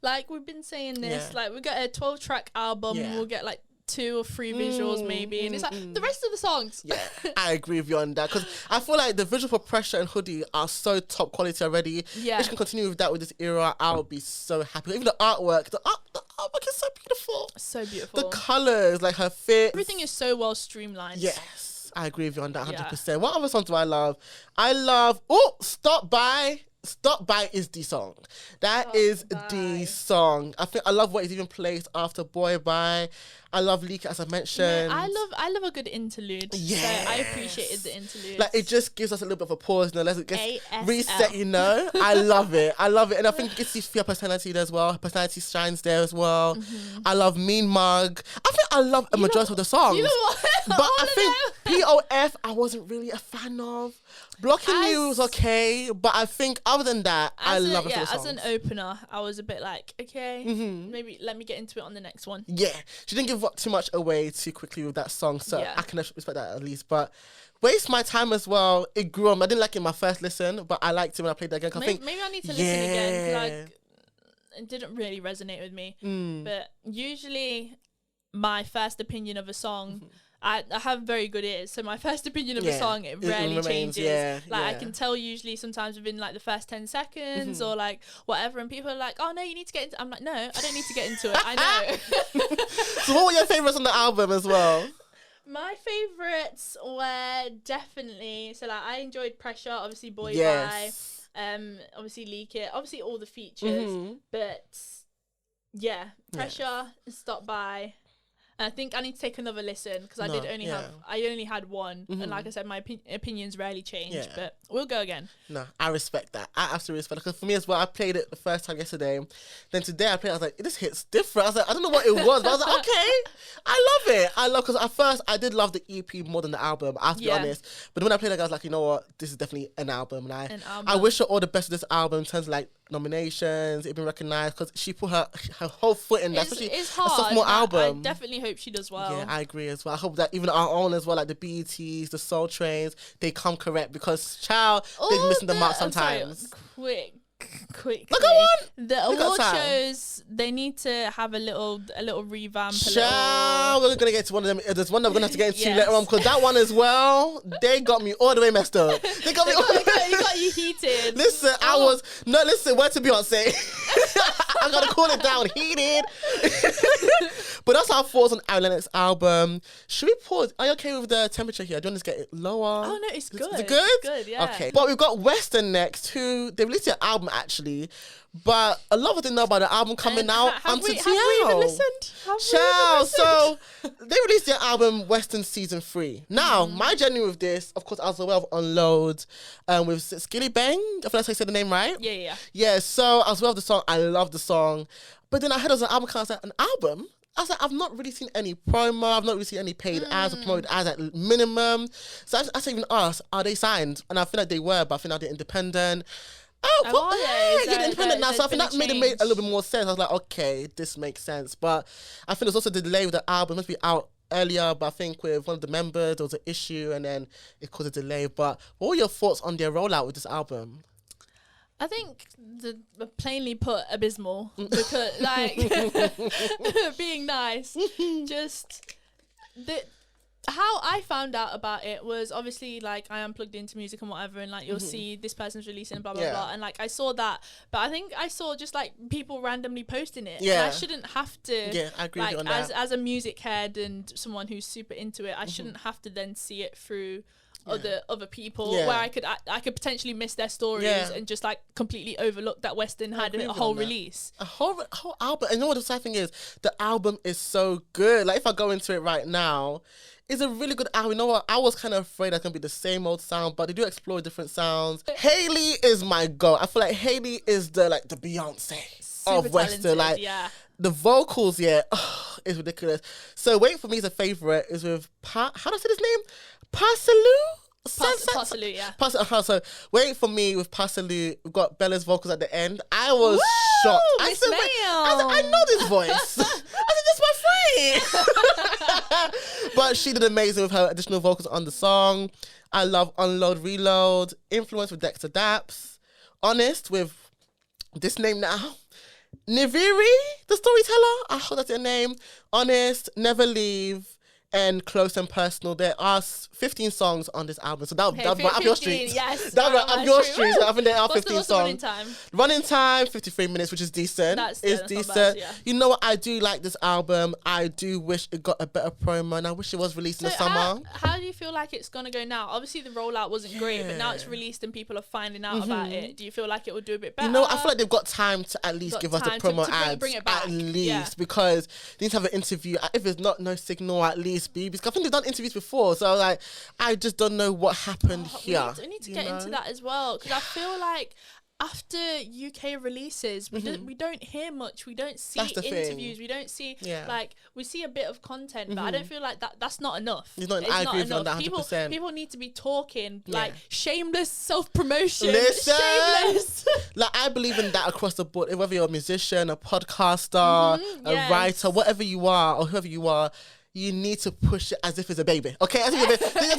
like we've been saying this, Yeah. like we get a 12-track album, Yeah. we'll get like 2 or 3 visuals maybe, and it's like the rest of the songs. Yeah, I agree with you on that because I feel like the visual for Pressure and Hoodie are so top quality already. Yeah. If she can continue with that with this era, I would be so happy. Even the artwork is so beautiful. So beautiful. The colors, like her fit, Everything is so well streamlined. Yes, I agree with you on that 100%. Yeah. What other songs do I love? I love Stop By. Stop By is the song. That is the song. I love what is even placed after Boy Bye. I love Leak It, as I mentioned. Yeah, I love a good interlude. Yes. So I appreciated the interlude. Like, it just gives us a little bit of a pause. Let's ASL. reset, I love it. And I think it gets you feel personality there as well. Her personality shines there as well. Mm-hmm. I love Mean Mug. I think I love a majority of the songs. You know what? But I think POF, I wasn't really a fan of. Blocking You was okay, but I think other than that, I love the songs. As an opener, I was a bit like, okay, maybe let me get into it on the next one. Yeah, she didn't give too much away too quickly with that song, so Yeah. I can respect that at least. But Waste My Time as well, it grew on. I didn't like it in my first listen, but I liked it when I played that again. Maybe I need to listen again. Like, it didn't really resonate with me. But usually, my first opinion of a song. I have very good ears, so my first opinion of a song, it rarely changes. I can tell usually sometimes within like the first 10 seconds or like whatever, and people are like, oh no, you need to get into. I'm like, no, I don't need to get into it. I know. So what were your favourites on the album as well? My favourites were definitely, so like I enjoyed Pressure, obviously Boy Yes. Bye, obviously Leak It, obviously all the features, but yeah, Pressure, Stop By. I think I need to take another listen because I only had one, and like I said, my opinions rarely change. But we'll go again. No, I respect that. I absolutely respect it. Because for me as well, I played it the first time yesterday. Then today I played it, I was like, this hits different. I was like, I don't know what it was, but I was like, okay, I love it. Because at first I did love the EP more than the album, I have to be honest. But when I played it, I was like, you know what, this is definitely an album. And I wish her all the best with this album in terms of like nominations, it been recognized, because she put her whole foot in that. It's hard. A sophomore album. I definitely hope she does well. Yeah, I agree as well. I hope that even our own as well, like the BETs, the Soul Trains, they come correct, because they're missing the mark sometimes. Quick. Look, go on. The award shows, they need to have a little revamp. We're gonna get to one of them. There's one that we're gonna have to get into later on, because that one as well, they got me all the way messed up. They got me. You got you heated. Listen, word to Beyonce. I gotta cool it down. Heated. But that's our thoughts on Ari Lennox album. Should we pause? Are you okay with the temperature here? Do you want to get it lower? Oh no, it's good. Is it good? It's good, yeah. Okay. But we've got Western next, who they released their album actually, but a lot of us didn't know about the album coming out until TL. Have we even listened? So they released their album Western Season 3. Now, my journey with this, of course, I was aware of Unload with Skilly Bang. I feel like I said the name right. Yeah. Yeah, so I was aware of the song. I love the song. But then I heard it was an album. I was like, an album? I was like, I've not really seen any promo. I've not really seen any paid ads or promoted ads at minimum. So I even asked, are they signed? And I feel like they were, but I think now they're independent. They're independent now. So I think that made a little bit more sense. I was like, okay, this makes sense. But I think there's also the delay with the album. It must be out earlier, but I think with one of the members, there was an issue and then it caused a delay. But what were your thoughts on their rollout with this album? I think plainly put, abysmal, because like being nice, just how I found out about it was obviously like I am plugged into music and whatever, and like you'll see this person's releasing blah blah blah, and like I saw that, but I think I saw just like people randomly posting it. And I shouldn't have to. Yeah, I agree with you on that. As a music head and someone who's super into it, I shouldn't have to then see it through other people where I could potentially miss their stories and just like completely overlook that Western had a whole release, a whole album. And you know what the sad thing is, the album is so good. Like if I go into it right now, it's a really good album. You know what, I was kind of afraid that's gonna be the same old sound, but they do explore different sounds. Hailey is my girl. I feel like Hailey is the Beyonce of Western. The vocals, is ridiculous. So Wait For Me is a favourite, is with how do I say his name? Parsalu, yeah. So Wait For Me with Parsalu. We've got Bella's vocals at the end. I was shocked. I said, I know this voice. I said, that's my friend. But she did amazing with her additional vocals on the song. I love Unload, Reload. Influence with Dexter Daps. Honest with this name now. Niviri, the storyteller. I hope that's your name. Honest, Never Leave, and Close and Personal. There are 15 songs on this album, so that'll be up your street. Yes, that'll be up your street. So I think there are 15 what's songs. The running time? Running time, 53 minutes, which is decent. It's decent. Bad, yeah. You know what? I do like this album. I do wish it got a better promo, and I wish it was released in the summer. How do you feel like it's gonna go now? Obviously, the rollout wasn't great, but now it's released and people are finding out about it. Do you feel like it will do a bit better? You know, I feel like they've got time to at least give us the promo ads, bring it back. At least, because they need to have an interview. If it's not No Signal, at least be, because I think they've done interviews before, so like I just don't know what happened here. We need to get into that as well, because I feel like after UK releases, we don't hear much. We don't see interviews. We don't see like we see a bit of content, but I don't feel like that's not enough. I agree with you on that 100%. People need to be talking like shameless self-promotion. Listen, shameless. Like I believe in that across the board. Whether you're a musician, a podcaster, a writer, whatever you are or whoever you are. You need to push it as if it's a baby, okay? As if it's a baby.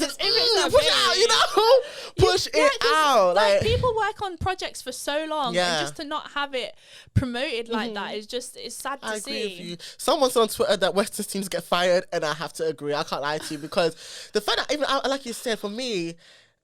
Push it out, you know? Push it out. Like people work on projects for so long, and just to not have it promoted like that is just, it's sad to see. I agree with you. Someone said on Twitter that Western teams get fired, and I have to agree. I can't lie to you, because the fact that even, like you said, for me,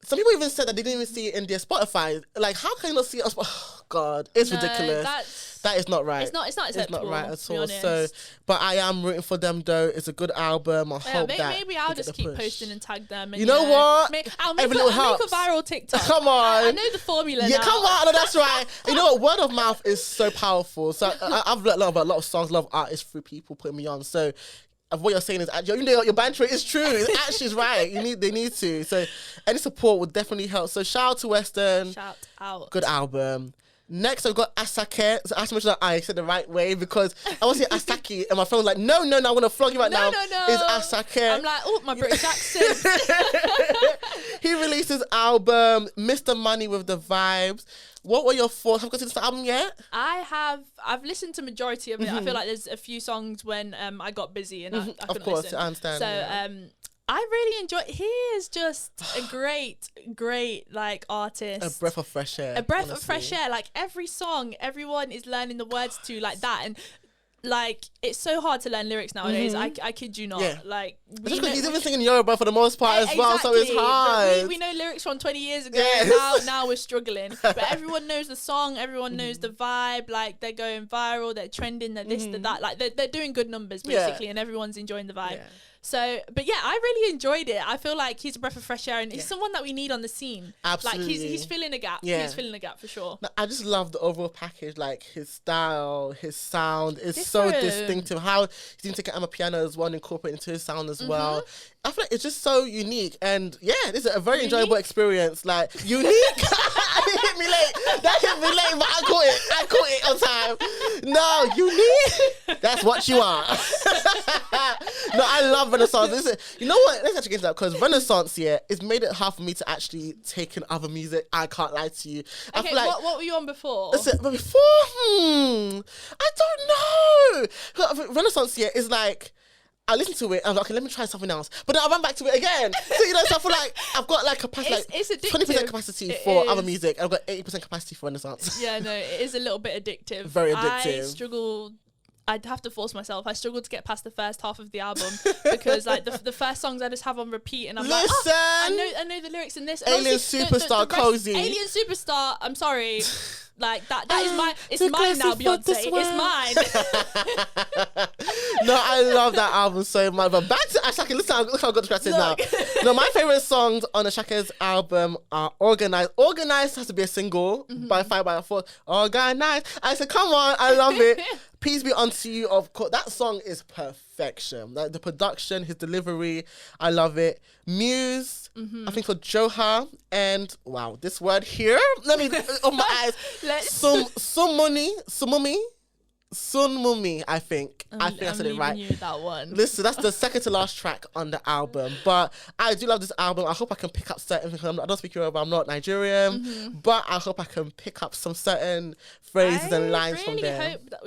some people even said that they didn't even see it in their Spotify. Like, how can you not see it? Oh, God, it's ridiculous. That is not right. It's not acceptable. It's not right at all. So, but I am rooting for them though. It's a good album. I hope that maybe I'll just keep posting and tag them. And, you know what? I'll make a viral TikTok. Come on. I know the formula. Yeah, now. come on. No, that's right. You know what? Word of mouth is so powerful. So I've learned about a lot of songs, a lot of artists through people putting me on. So. What you're saying is actually, your banter is true. It actually is right. They need to. So any support would definitely help. So shout out to Western. Shout out. Good album. Next, I've got Asake. So I have to make sure that I said the right way, because I was saying Asake, and my friend was like, no, I want to flog you right now. No. It's Asake. I'm like, oh, my British accent. He released his album, Mr. Money with the Vibes. What were your thoughts? Have you got to this album yet? I've listened to majority of it. I feel like there's a few songs when I got busy and I couldn't listen. Of course, I understand. So I really enjoy. He is just a great like artist. A breath of fresh air. Of fresh air. Like every song, everyone is learning the words to like that, and like it's so hard to learn lyrics nowadays. I kid you not. Yeah. Like just because he's even singing Yoruba for the most part as well, so it's hard. We know lyrics from 20 years ago. Now we're struggling, but everyone knows the song. Everyone knows the vibe. Like they're going viral. They're trending. They're this, they're that. Like they're doing good numbers basically, and everyone's enjoying the vibe. Yeah. So, but yeah, I really enjoyed it. I feel like he's a breath of fresh air, and he's someone that we need on the scene. Absolutely. Like he's filling a gap. Yeah. He's filling a gap for sure. No, I just love the overall package, like his style, his sound is so distinctive. How he's even taking amapiano as well and incorporating into his sound as well. I feel like it's just so unique, and this is a very enjoyable experience. Like unique. That hit me late. But I caught it on time. No, unique. That's what you are. No, I love Renaissance. Listen, you know what? Let's actually get into that, because Renaissance, it's made it hard for me to actually take in other music. I can't lie to you. I feel like, what were you on before? Listen, but before, I don't know. Renaissance, is like, I listen to it and I'm like, okay, let me try something else. But then I run back to it again. So, so I feel like I've got like capacity, it's 20% capacity for other music. I've got 80% capacity for Renaissance. Yeah, no, it is a little bit addictive. Very addictive. I'd have to force myself. I struggled to get past the first half of the album because like the first songs I just have on repeat, and I'm like, I know the lyrics in this. Alien Superstar, Cozy. Alien Superstar. I'm sorry. Like that is mine. It's mine now, Beyonce. It's mine. No, I love that album so much. But back to Asake. Listen, look how good the is now. No, my favorite songs on Asake's album are Organized. Organized has to be a single by 5x4. Organized. I said, come on, I love it. Peace be unto you. Of course, that song is perfection. Like the production, his delivery, I love it. Muse, I think for Joha, and wow, this word here. Let me on my eyes. Sunmumi, I think. I said it right. You that one. Listen, that's the second to last track on the album. But I do love this album. I hope I can pick up certain things. I don't speak Yoruba. I'm not Nigerian. But I hope I can pick up some certain phrases and lines from there. I really hope that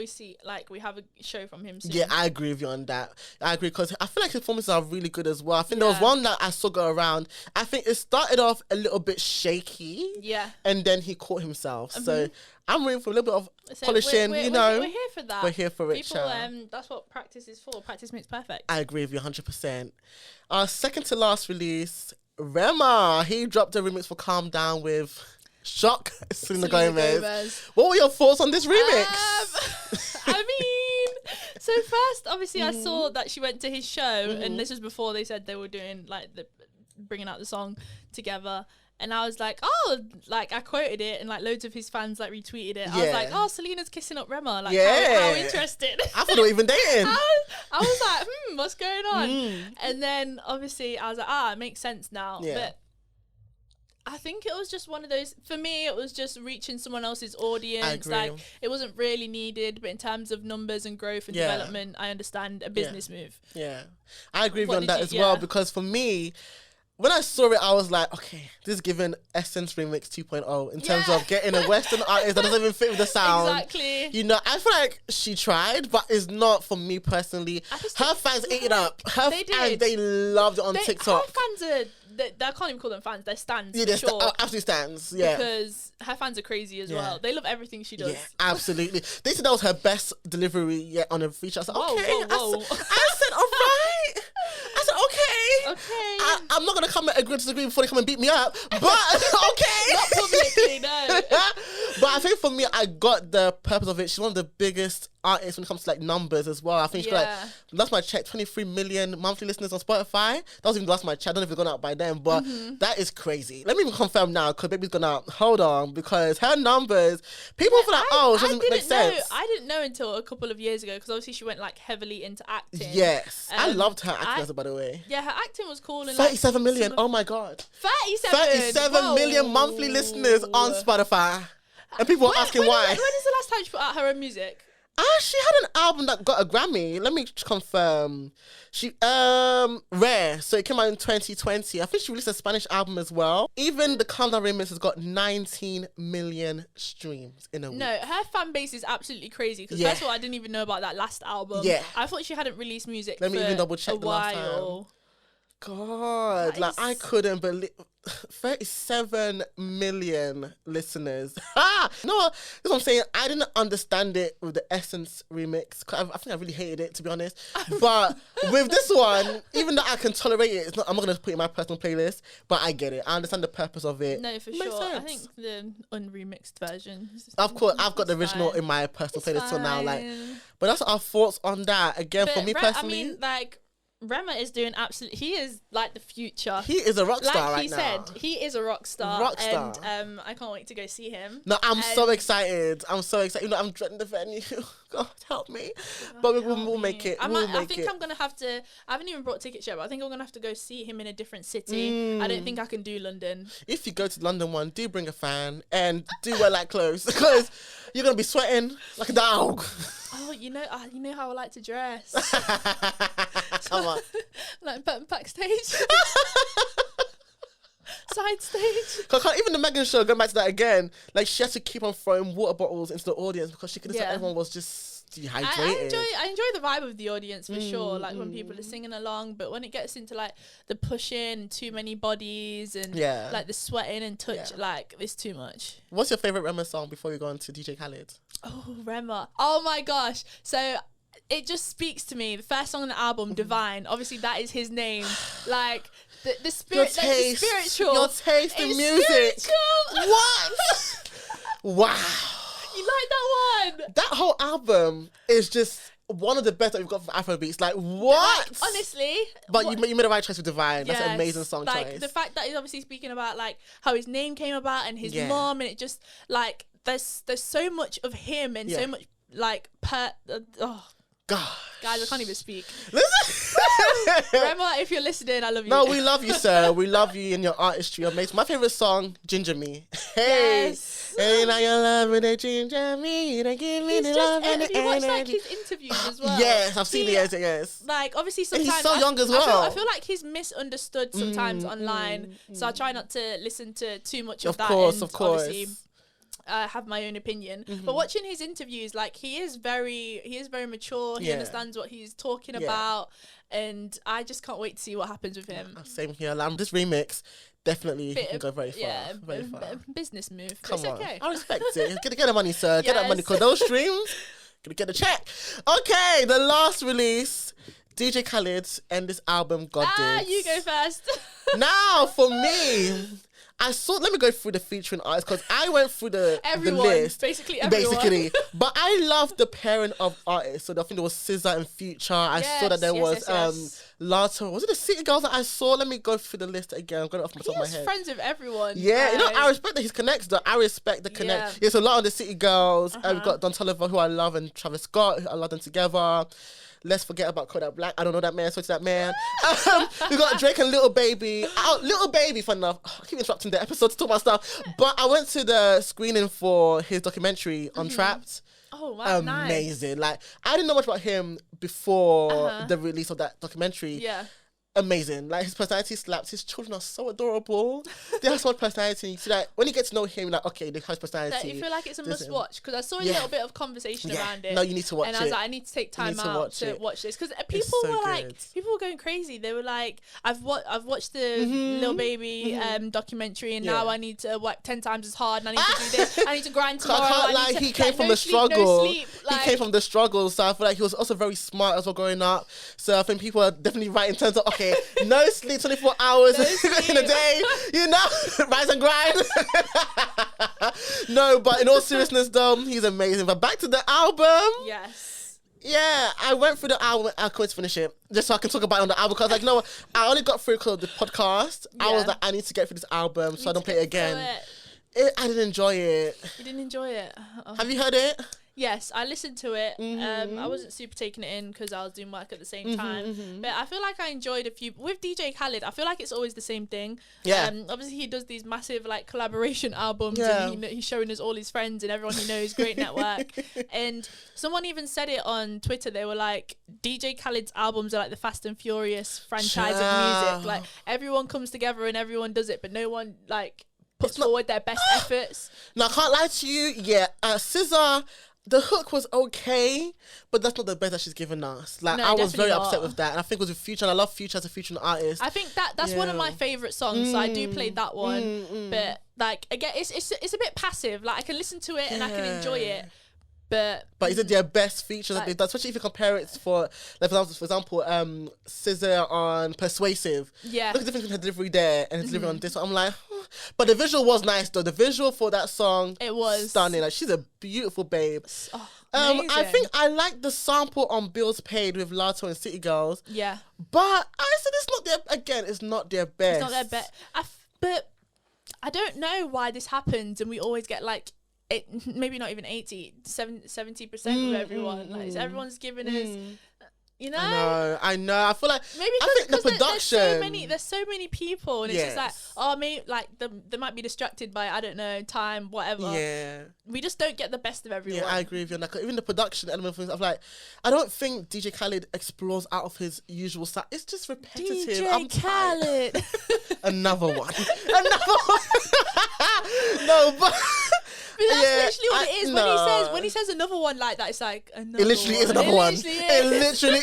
we have a show from him soon. Yeah, I agree with you on that. I agree, because I feel like his performances are really good as well. I think there was one that I saw go around. I think it started off a little bit shaky. Yeah. And then he caught himself. So I'm rooting for a little bit of So polishing, we're know. We're here for that. We're here for it, People, child. that's what practice is for. Practice makes perfect. I agree with you 100%. Our second to last release, Rema. He dropped a remix for Calm Down with Shock, Selena Gomez. What were your thoughts on this remix? I mean, so first, obviously, I saw that she went to his show, and this was before they said they were doing, like, bringing out the song together. And I was like, oh, like, I quoted it, and, like, loads of his fans, like, retweeted it. I was like, oh, Selena's kissing up Rema. Like, how interesting. I thought they were even dating. I was like, what's going on? And then, obviously, I was like, it makes sense now. Yeah. But I think it was just one of those, for me, it was just reaching someone else's audience. I agree. Like, it wasn't really needed, but in terms of numbers and growth and development, I understand a business move. Yeah. I agree with you on that as well, because for me, when I saw it, I was like, okay, this is giving Essence Remix 2.0 in terms of getting a Western artist that doesn't even fit with the sound. Exactly. You know, I feel like she tried, but it's not for me personally. Her fans ate it up. They did. And they loved it on TikTok. Her fans are, I can't even call them fans, they're stans. Yeah, they're absolutely stands. Yeah. Because her fans are crazy as well. They love everything she does. Yeah, absolutely. They said that was her best delivery yet on a feature. I said, okay. Whoa. I said, all right. I said, okay. Okay. I'm not going to come and agree to disagree before they come and beat me up. But, okay. Not publicly, no. But I think for me, I got the purpose of it. She's one of the biggest artists when it comes to like numbers as well. I think she's got like, last my check, 23 million monthly listeners on Spotify. That was even the last my check. I don't know if it's gone out by then, but that is crazy. Let me even confirm now, because baby's gone out. Hold on, because her numbers, people feel like, it doesn't make sense. I didn't know until a couple of years ago, because obviously she went like heavily into acting. Yes. I loved her acting, by the way. Yeah, her acting was cool. And 37 million. Oh my God. 37 million monthly listeners on Spotify. And people are asking why. When is the last time she put out her own music? She had an album that got a Grammy. Let me confirm. She Rare. So it came out in 2020. I think she released a Spanish album as well. Even the Calm Down remix has got 19 million streams in a week. No, her fan base is absolutely crazy. Because first of all, I didn't even know about that last album. Yeah. I thought she hadn't released music. Let me even double check the last time. God, like I couldn't believe 37 million listeners. No, that's what I'm saying. I didn't understand it with the Essence remix. I think I really hated it, to be honest. But with this one, even though I can tolerate it, I'm not going to put it in my personal playlist, but I get it. I understand the purpose of it. No, for sure. Sense. I think the unremixed version. Of course, I've got the original in my personal playlist till now. But that's our thoughts on that. Again, for me personally. I mean, Rema is doing he is like the future. He is a rock star right now. Like he said, he is a rock star. And I can't wait to go see him. No, I'm so excited. I'm so excited. You know, I'm dreading the venue. God, help me. But we'll make it. I think I'm going to have to, I haven't even brought tickets yet, but I think I'm going to have to go see him in a different city. I don't think I can do London. If you go to the London one, do bring a fan and do wear like clothes, because you're going to be sweating like a dog. Oh, you know how I like to dress. Come on. Like backstage. Side stage. Even the Megan show, going back to that again, like she had to keep on throwing water bottles into the audience because she couldn't say everyone was just dehydrated. I enjoy the vibe of the audience for sure, like when people are singing along, but when it gets into like the pushing, too many bodies and like the sweating and touch, like it's too much. What's your favourite Rema song before we go on to DJ Khaled? Oh, Rema. Oh my gosh. So it just speaks to me. The first song on the album, Divine, obviously that is his name. Like the spirit, your taste, the spiritual. Your taste in music. Spiritual. What? Wow. You like that one? That whole album is just one of the best that we've got from Afrobeats. Like, what? Like, honestly. But you made the right choice with Divine. That's an amazing song choice. Like, the fact that he's obviously speaking about, like, how his name came about and his mom, and it just, like, there's so much of him and so much, like, God. Guys, I can't even speak. Rema, if you're listening, I love you. No, we love you, sir. We love you and your artistry. Amazing. My favourite song, Ginger Me. Hey. Yes. Hey, now you're loving it, ginger me. They give me the love and the energy. Have you watched, like, his interviews as well? Yes, I've seen it, yes. Like, obviously, sometimes... And he's so young as well. I feel like he's misunderstood sometimes online, so I try not to listen to too much of that. Of course. Obviously, have my own opinion. But watching his interviews, like he is very mature. He understands what he's talking about, and I just can't wait to see what happens with him. Same here. This remix definitely can go very far. Yeah, very far. Business move. Come on, okay. I respect it. Get the money, sir. Get that money, because those streams gonna get the check. Okay, the last release, DJ Khaled and this album, God Did. You go first. Now, for me, let me go through the featuring artists, because I went through the list. Basically everyone. But I love the pairing of artists. So I think there was SZA and Future. I saw that there was Lato. Was it the City Girls that I saw? Let me go through the list again. I'm going off the top of my head. He's friends with everyone. Yeah, I respect that he's connects. I respect the connect. Yeah, so a lot of the City Girls. We've got Don Toliver, who I love, and Travis Scott, who I love them together. Let's forget about Kodak Black. I don't know that man. Switch that man. We got Drake and Little Baby. Little Baby, fun enough. I keep interrupting the episode to talk about stuff. But I went to the screening for his documentary on Trapped. Oh, wow, amazing. Like, I didn't know much about him before the release of that documentary. Yeah. Amazing. Like, his personality slaps. His children are so adorable. They have so much personality. You see, like, when you get to know him, like, okay, they have personality. You feel like it's a must watch, because I saw a little bit of conversation around it. No, you need to watch it. And I was like, I need to take time out to watch this, because people were going crazy. They were like, I've watched the Lil Baby documentary, and now I need to work 10 times as hard, and I need to do this. I need to grind tomorrow. I can't lie, he came from the struggle. He came from the struggle, so I feel like he was also very smart as well growing up. So I think people are definitely right in terms of, okay, no sleep 24 hours in a day, rise and grind. No, but in all seriousness though, he's amazing. But back to the album. Yes. Yeah, I went through the album. I couldn't finish it just so I can talk about it on the album, because like, no, I only got through because of the podcast. I was like, I need to get through this album so I don't play it again. I didn't enjoy it. You didn't enjoy it? Have you heard it? Yes, I listened to it. I wasn't super taking it in because I was doing work at the same time. But I feel like I enjoyed a few. With DJ Khaled, I feel like it's always the same thing. Yeah. Obviously, he does these massive like collaboration albums, and he's showing us all his friends and everyone he knows. Great network. And someone even said it on Twitter. They were like, DJ Khaled's albums are like the Fast and Furious franchise of music. Like, everyone comes together and everyone does it, but no one like puts forward their best efforts. No, I can't lie to you. Yeah, SZA. The hook was okay, but that's not the best that she's given us. Like, I was very upset with that. And I think it was with Future, and I love Future as a featuring artist. I think that's one of my favourite songs, so I do play that one. But, like, again, it's a bit passive. Like, I can listen to it and I can enjoy it. But is it their best features that they've done? Especially if you compare it for, like, for example, SZA on Persuasive. Yeah. Look at the difference between her delivery there and her delivery on this one. I'm like, but the visual was nice though. The visual for that song, it was stunning. Like, she's a beautiful babe. I think I like the sample on Bills Paid with Lato and City Girls. Yeah. But I said it's not their best. It's not their best. But I don't know why this happens, and we always get like, maybe not even 70% of everyone. Like, everyone's giving us, I know. I feel like maybe because the production. There's so many people, and it's just like, maybe like they might be distracted by, I don't know, time, whatever. Yeah. We just don't get the best of everyone. Yeah, I agree with you. Like, even the production element of things, I'm like, I don't think DJ Khaled explores out of his usual style. It's just repetitive. Khaled. Another one. No, but. But that's literally what it is. When he says another one like that, it's like another one. It literally is another one. It literally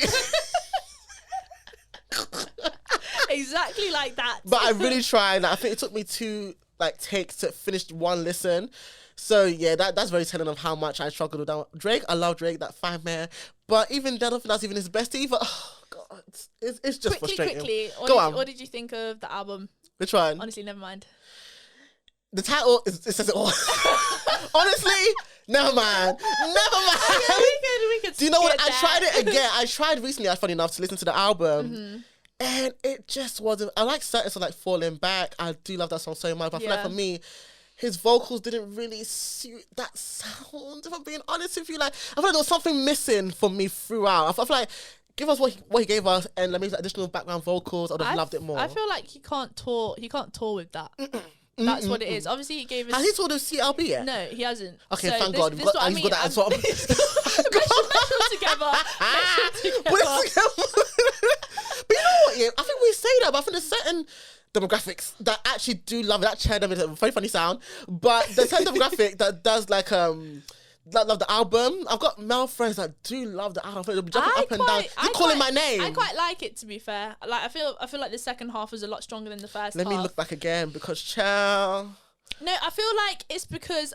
exactly like that. But I really tried. Like, I think it took me 2 takes to finish one listen. So yeah, that's very telling of how much I struggled with that. Drake, I love Drake, that fine man. But even then, I don't think that's even his best either. Oh God, it's just frustrating. Quickly, what did you think of the album? Which one? Honestly, never mind. The title, it says it all. Honestly, never mind. We could Do you know what? I tried it again. I tried recently, funny enough, to listen to the album. And it just wasn't. I like certain songs like Falling Back. I do love that song so much. But I feel like for me, his vocals didn't really suit that sound, if I'm being honest with you. Like, I feel like there was something missing for me throughout. I feel like, give us what he gave us, and maybe additional background vocals, I would have loved it more. I feel like he can't tour with that. That's what it is. Obviously, he gave us... Has he toured with CLB yet? No, he hasn't. Okay, so thank God. He's got that as well. Mesh them together. But you know what, yeah? I think we say that, but I think there's certain demographics that actually do love it. That chair them is a very funny sound, but the certain demographic that does like that love the album. I've got male friends that do love the album. They'll be jumping up and down. You're calling my name. I quite like it, to be fair. Like I feel like the second half was a lot stronger than the first half. Let me look back again because child. No, I feel like it's because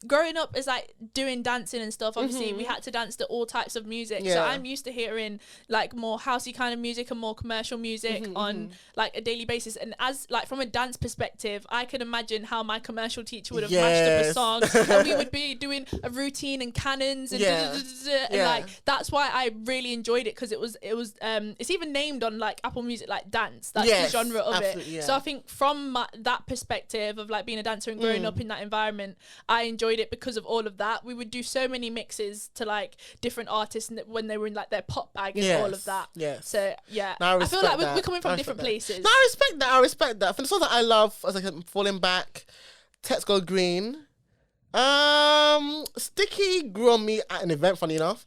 growing up is like doing dancing and stuff. Obviously, we had to dance to all types of music. Yeah. So I'm used to hearing like more housey kind of music and more commercial music on like a daily basis. And as like from a dance perspective, I can imagine how my commercial teacher would have mashed up a song, and we would be doing a routine and cannons and, and like that's why I really enjoyed it, because it was it's even named on like Apple Music like dance. That's the genre of it. Yeah. So I think from that perspective of like being a dancer and growing up in that environment, I enjoyed it because of all of that. We would do so many mixes to like different artists when they were in like their pop bag and all of that. Yes. So yeah, no, I feel like we're coming from different places. No, I respect that. For the songs that I love, as like Falling Back, Let's Go Green, Sticky grew on me at an event. Funny enough.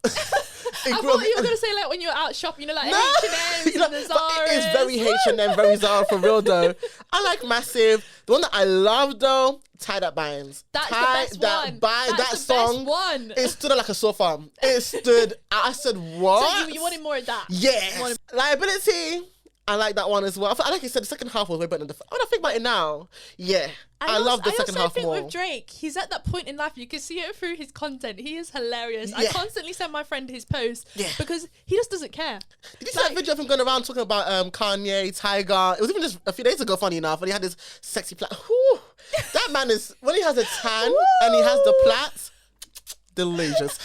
I thought you were gonna say like when you were out shopping, you know, like H&M's and the Zara. It is very H&M, very Zara for real though. I like Massive. The one that I love though, Tie That Binds. That's the best one. That song. One. It stood like a sofa. It stood. I said what? So you wanted more of that. Yes. Liability. I like that one as well. Like you said, the second half was way better than the first. When I think about it now, yeah. I love the second half more. With Drake, he's at that point in life, you can see it through his content. He is hilarious. Yeah. I constantly send my friend his posts because he just doesn't care. Did you see that video of him going around talking about Kanye, Tiger? It was even just a few days ago, funny enough, and he had this sexy plait. That man is, when he has a tan and he has the plaits, delicious.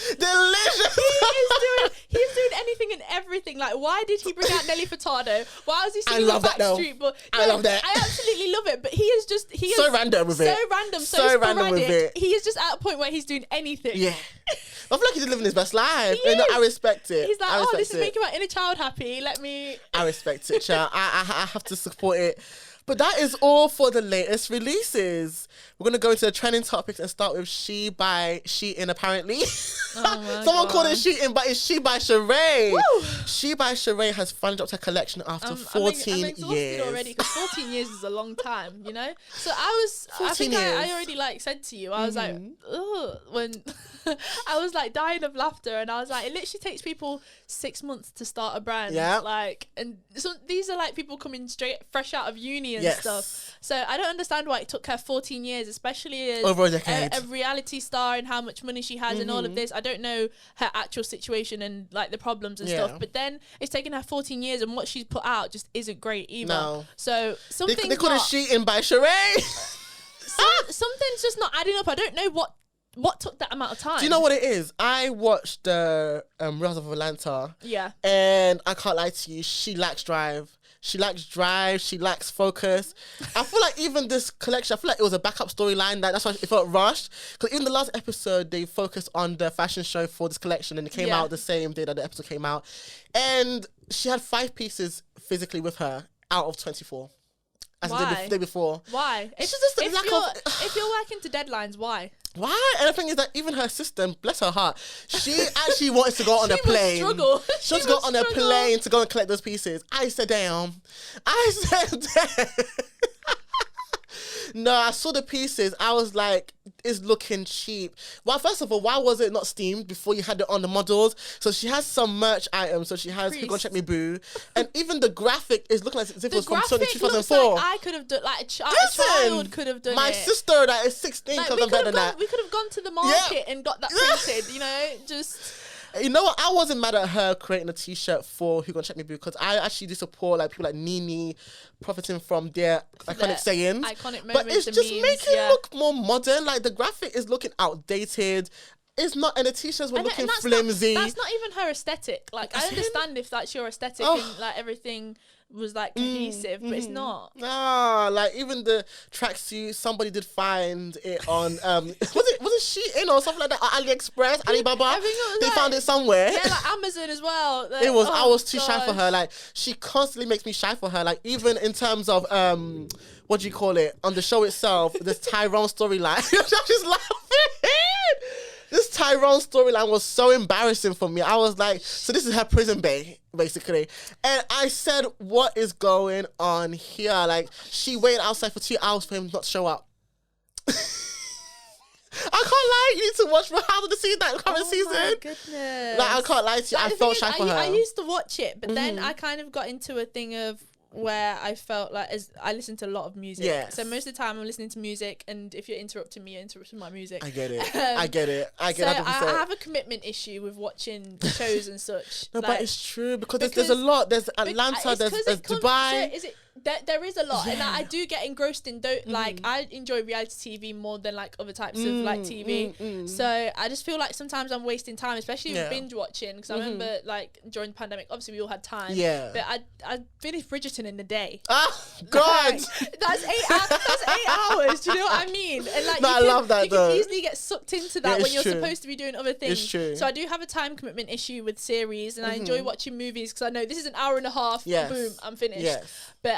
He's doing anything and everything. Like, why did he bring out Nelly Furtado? Why was he singing love that though. Backstreet Boys? I love that. I absolutely love it. But he is so random with it. So random, so sporadic. Random with it. He is just at a point where he's doing anything. Yeah. I feel like he's living his best life. And I respect it. He's like, this is making my inner child happy. I respect it, child. I have to support it. But that is all for the latest releases. We're going to go into the trending topics and start with She by Sheetin, apparently. Someone called it Sheetin, but it's She by Sheree. Woo! She by Sheree has finally dropped her collection after 14 I'm exhausted years. already, because 14 years is a long time, you know? So I think I already like said to you, I was like, ugh, when I was like dying of laughter, and I was like, it literally takes people 6 months to start a brand. Yeah. Like, and so these are like people coming fresh out of uni and stuff. So I don't understand why it took her 14 years, especially as over a decade, a reality star, and how much money she has and all of this. I don't know her actual situation and like the problems and stuff, but then it's taken her 14 years, and what she's put out just isn't great either. No. So something they call it Sheetin by Sheree. Something's just not adding up. I don't know what took that amount of time. Do you know what it is? I watched the Reels of Atlanta. Yeah. And I can't lie to you, she lacks drive. She lacks drive. She lacks focus. I feel like even this collection, I feel like it was a backup storyline. That's why it felt rushed. Because even the last episode, they focused on the fashion show for this collection, and it came out the same day that the episode came out. And she had 5 pieces physically with her out of 24. As the day before. Why? It's just a lack of... If you're working to deadlines, why? Why? And the thing is that even her sister, bless her heart, she actually wanted to go on a plane. She wanted to go on a plane to go and collect those pieces. I said, damn. No, I saw the pieces. I was like, it's looking cheap. Well, first of all, why was it not steamed before you had it on the models? So she has some merch items. So she has Who Gonna Check Me Boo. And even the graphic is looking like as if it was from 2004. Like I could have done, like a child could have done my sister that is 16 like, could have done that. We could have gone to the market and got that printed, you know, just... You know what? I wasn't mad at her creating a t-shirt for Who Gonna Check Me Boo, because I actually do support like people like Nene profiting from their iconic sayings. Iconic moments. But it's just making it look more modern. Like the graphic is looking outdated. It's not, and the t-shirts were looking flimsy. That's not even her aesthetic. Like I understand if that's your aesthetic and like everything was like cohesive, but it's not. Like even the tracksuit, somebody did find it on was it Shein or something like that, AliExpress, Alibaba. They found it somewhere. Yeah, like Amazon as well. Like, it was. I was too shy for her. Like she constantly makes me shy for her. Like even in terms of what do you call it on the show itself, this Tyrone storyline. I'm just laughing. This Tyrone storyline was so embarrassing for me. I was like, so this is her prison bay, basically. And I said, what is going on here? Like, she waited outside for 2 hours for him not to show up. I can't lie, you need to watch How Did You See That current season. Oh my goodness. Like, I can't lie to you, I felt shy for her. I used to watch it, but then I kind of got into a thing of where I felt like, as I listen to a lot of music. Yes. So most of the time I'm listening to music, and if you're interrupting me, you're interrupting my music. I get it. I get it. I get it. I have a commitment issue with watching shows and such. No, but it's true because there's a lot. There's Atlanta, there's Dubai. There is a lot, and I do get engrossed in like I enjoy reality TV more than like other types of like TV. So I just feel like sometimes I'm wasting time, especially with binge watching. Because I remember like during the pandemic, obviously we all had time. Yeah. But I finished Bridgerton in a day. Oh God, that's 8 hours. That's 8 hours. Do you know what I mean? And like, I love that. You can easily get sucked into that when you're supposed to be doing other things. It's true. So I do have a time commitment issue with series, and I enjoy watching movies because I know this is an hour and a half. Yes. Boom, I'm finished. Yes. But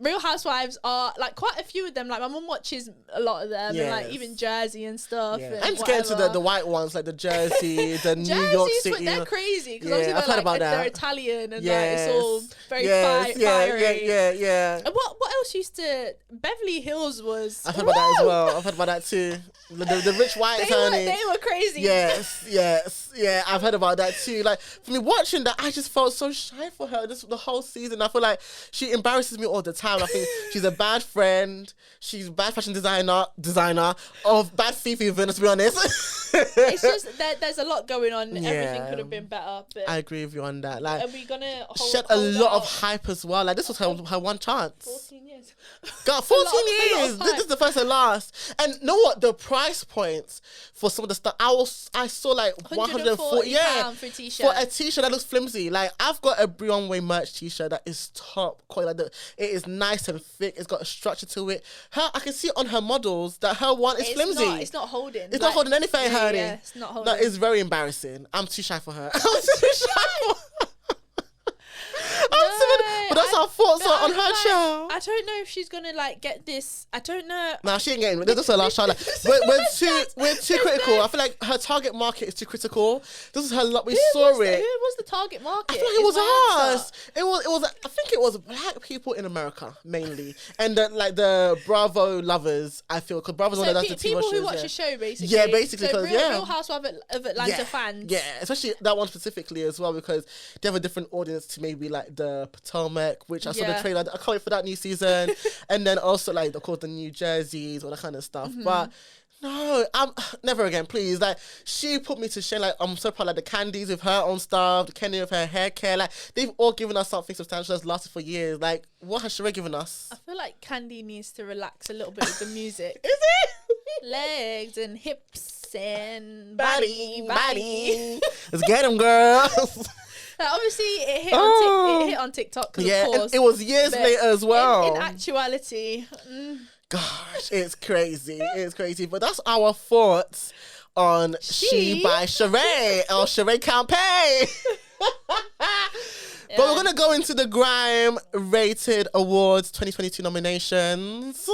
Real Housewives are like quite a few of them. Like my mum watches a lot of them, and like even Jersey and stuff. Yeah. I'm just getting to the white ones, like the Jersey, the New York City. They're crazy because obviously they're Italian and like it's all very fiery. Yeah. And what else used to Beverly Hills was? I've heard about that as well. I've heard about that too. The rich white attorney. They were crazy. Yes. Yeah, I've heard about that too. Like for me watching that, I just felt so shy for her. The whole season, I feel like she embarrasses me all the time. I think she's a bad friend. She's a bad fashion designer of bad thief even, to be honest. It's just there's a lot going on. Yeah. Everything could have been better. But I agree with you on that. Like, are we gonna shed a lot of hype as well? Like this was her one chance. 14 years. God, 14 years. This is the first and last. And you know what? The price points for some of the stuff, I saw like 140 for a t-shirt. For a t-shirt that looks flimsy. Like I've got a Breon Way merch t-shirt that is top quality. Like it is nice and thick. It's got a structure to it. I can see on her models that her one is flimsy. It's not holding. It's not holding anything, honey. Yeah, it's not holding. No, it's very embarrassing. I'm too shy for her. I'm too shy for her. But that's our thoughts on her show. I don't know if she's gonna like get this. I don't know. Nah, she ain't getting. This is her last show. Like, we're too critical. I feel like her target market is too critical. This is her. We saw it. Who was the target market? I feel like it was us. It was. I think it was black people in America mainly, and the Bravo lovers. I feel because Bravo's one of the people who watch the show basically. Yeah, basically. So Real Housewives of Atlanta fans. Yeah, especially that one specifically as well because they have a different audience to maybe like the Potomac, which I saw the trailer. I can't wait for that new season, and then also like of course the New Jerseys, all that kind of stuff. But no, I'm never again, please. Like she put me to shame. Like I'm so proud. Like the Candies with her own stuff, the Kenny with her hair care. Like they've all given us something substantial that's lasted for years. Like what has Sheree given us? I feel like Candy needs to relax a little bit with the music. Is it? Legs and hips and body. Let's get them, girls. Like obviously, it hit on TikTok. Yeah, of course, it was years later as well. In actuality, gosh, it's crazy. It's crazy. But that's our thoughts on She by Sheree or Sheree Can't Pay. But we're gonna go into the Grime Rated Awards 2022 nominations.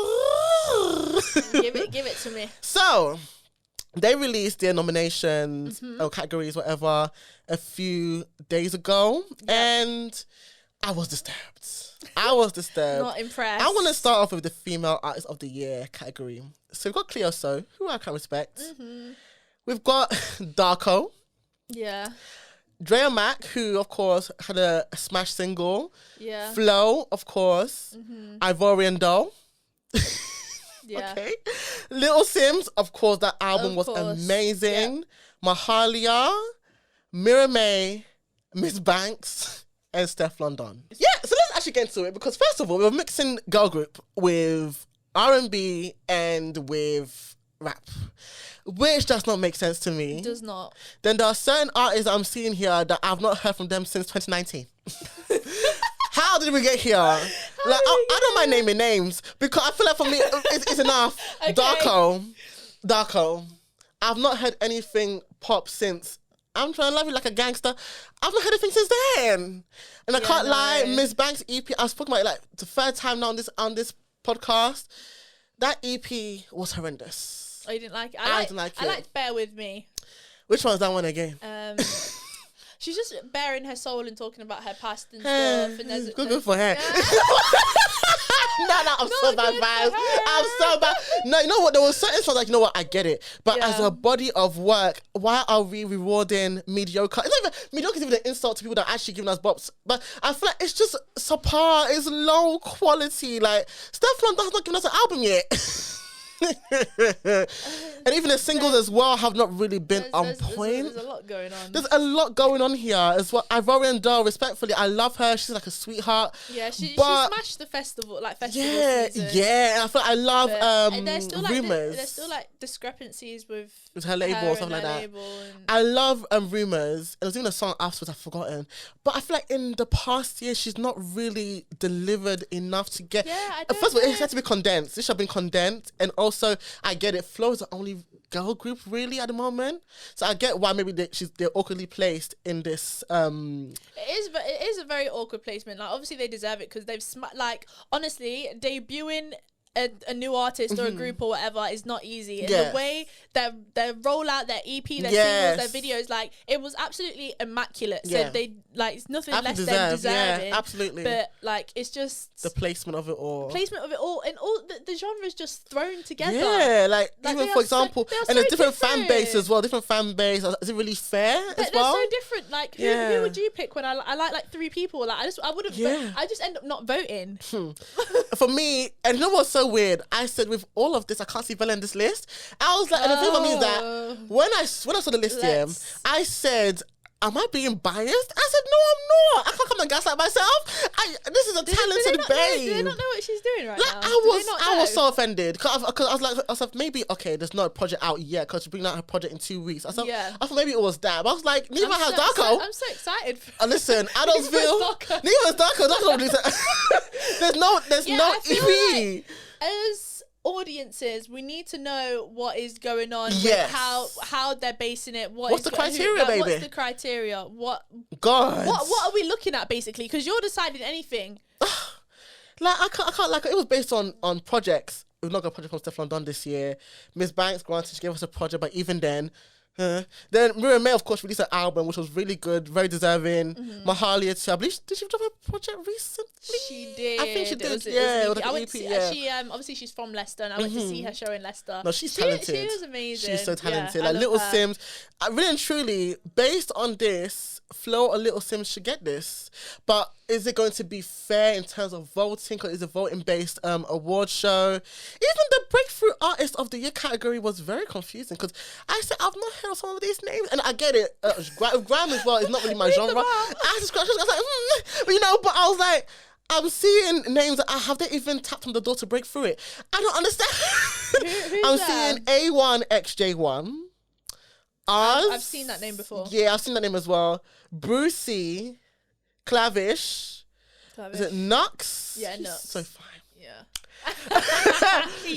Give it to me. So they released their nominations or categories, whatever, a few days ago, and I was disturbed. Not impressed. I want to start off with the Female Artist of the Year category. So we've got Cleo So, who I can respect. We've got Darko. Yeah. Drea Mac, who of course had a smash single. Yeah. Flo, of course. Ivorian Doll. Yeah. Okay. Little Sims, of course, that album was amazing. Yeah. Mahalia, Mira May, Miss Banks, and Steph London. Yeah, so let's actually get into it because first of all, we were mixing girl group with R&B and with rap, which does not make sense to me. It does not. Then there are certain artists I'm seeing here that I've not heard from them since 2019. How did we get here? Like, I don't mind naming names because I feel like for me, it's enough. Okay. Darko. I've not heard anything pop since I'm Trying to Love You Like a Gangster. I've not heard anything since then. And I can't lie, Miss Banks' EP, I've spoken about it like the third time now on this podcast. That EP was horrendous. Oh, you didn't like it? I didn't like it. I liked Bear With Me. Which one's that one again? She's just bearing her soul and talking about her past and stuff. And there's good for her. No, I'm Not so bad, good man. for her. I'm so bad. No, you know what? There was certain songs like, you know what? I get it. But as a body of work, why are we rewarding mediocre? It's not even, mediocre is even an insult to people that are actually giving us bops. But I feel like it's just subpar. It's low quality. Like, Stefflon has not given us an album yet. And even the singles as well have not really been on point. There's a lot going on. There's a lot going on here as well. Ivorian Doll, respectfully, I love her. She's like a sweetheart. Yeah, she smashed the festival season. Yeah. I feel like I love and there's still like Rumors. there's still like discrepancies with her label or something like that. And I love Rumors. There was even a song afterwards I've forgotten. But I feel like in the past year she's not really delivered enough to get. Yeah, I don't First of all, know. it had to be condensed. This should have been condensed, and also I get it. Flo is the only girl group really at the moment, so I get why maybe they're awkwardly placed in this. It is a very awkward placement. Like obviously they deserve it because they've like honestly debuting a new artist or a group or whatever is not easy. And the way their rollout, their EP, their singles, their videos, like it was absolutely immaculate. So they like it's nothing less than deserving. Yeah, absolutely. But like it's just the placement of it all. And all the genres just thrown together. Yeah, like even for example, and there's different fan base as well. Different fan base. Is it really fair as well? They're so different. Like who would you pick when I like three people? Like I wouldn't. Vote. I just end up not voting. For me, and you know what's so weird? I said with all of this, I can't see Bella in this list. I was like, and the thing for me is that when I saw the list here, I said, am I being biased? I said, no, I'm not. I can't come and gaslight myself. This is a talented babe. Do they not know what she's doing right now? I was so offended because I was like, maybe okay, there's not a project out yet because she's bringing out her project in 2 weeks. I thought maybe it was that, but I was like, neither has Darko. I'm so excited. Listen, Adultsville. Neither has Darko. There's no EP. As audiences, we need to know what is going on. Yes. With how they're basing it. What's the criteria, baby? What's the criteria? What are we looking at basically? Because you're deciding anything. Like I can't like it was based on projects. We've not got a project from Stefflon done this year. Miss Banks, granted, she gave us a project, but even then. Then Miriam May, of course, released an album which was really good, very deserving. Mahalia too. I believe did she drop a project recently? She did. I think she did. I went to see, she obviously she's from Leicester, and I went to see her show in Leicester. No, she's talented. She was amazing. She's so talented. Yeah, like Little Sims, really and truly, based on this, Flo or Little Sims should get this. But is it going to be fair in terms of voting? Or is it voting based award show? Even the Breakthrough Artist of the Year category was very confusing because I said I've not heard of some of these names, and I get it. Grime as well is not really my genre. I had to scratch. I was like, but I was like, I'm seeing names that have they even tapped on the door to break through it? I don't understand. I'm seeing A1XJ1. I've seen that name before. Yeah, I've seen that name as well. Brucey, Clavish. Is it Nux? Yeah, Nux. So fine. Yeah.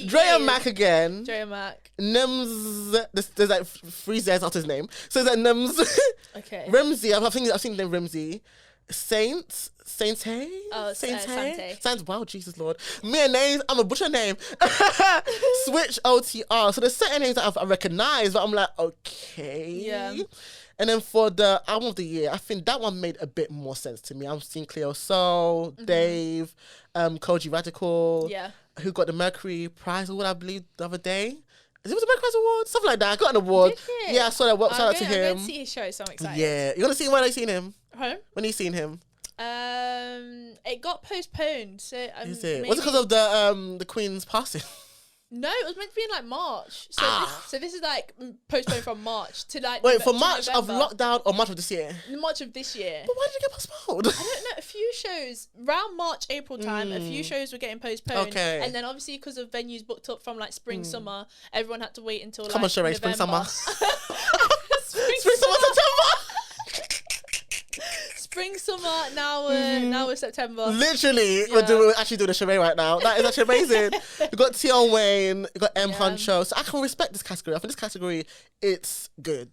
Drea Mac again. Drea Mac. Nims. There's like 3 Z's after his name. So is that Nims? Okay. Ramsey. I've seen the name Ramsey. Sante. Oh, Sante. Wow, Jesus Lord. Me names, I'm a butcher name. Switch OTR. So there's certain names that I recognize, but I'm like, okay. Yeah. And then for the album of the year, I think that one made a bit more sense to me. I'm seeing Cleo Soul, Dave, Koji Radical, who got the Mercury Prize Award, I believe, the other day. It was a Mercury Prize Award? Something like that. I got an award. Yeah, I saw that. Shout out to him. I'm going to see his show, so I'm excited. Yeah. You're going to see him when I seen him? Huh? When you seen him? It got postponed. So is it? Was it because of the Queen's passing? No, it was meant to be in like March. So this is like postponed from March to like. Wait, for March of lockdown or March of this year? March of this year. But why did it get postponed? I don't know. A few shows around March, April time. A few shows were getting postponed. Okay. And then obviously because of venues booked up from like spring, summer, everyone had to wait until like. Come on, Sheree, spring, summer. spring, summer, September. Spring, summer, now we're September. Literally, we're actually doing a charade right now. That is actually amazing. We've got Tion Wayne, we've got M Huncho. So I can respect this category. I think this category, it's good.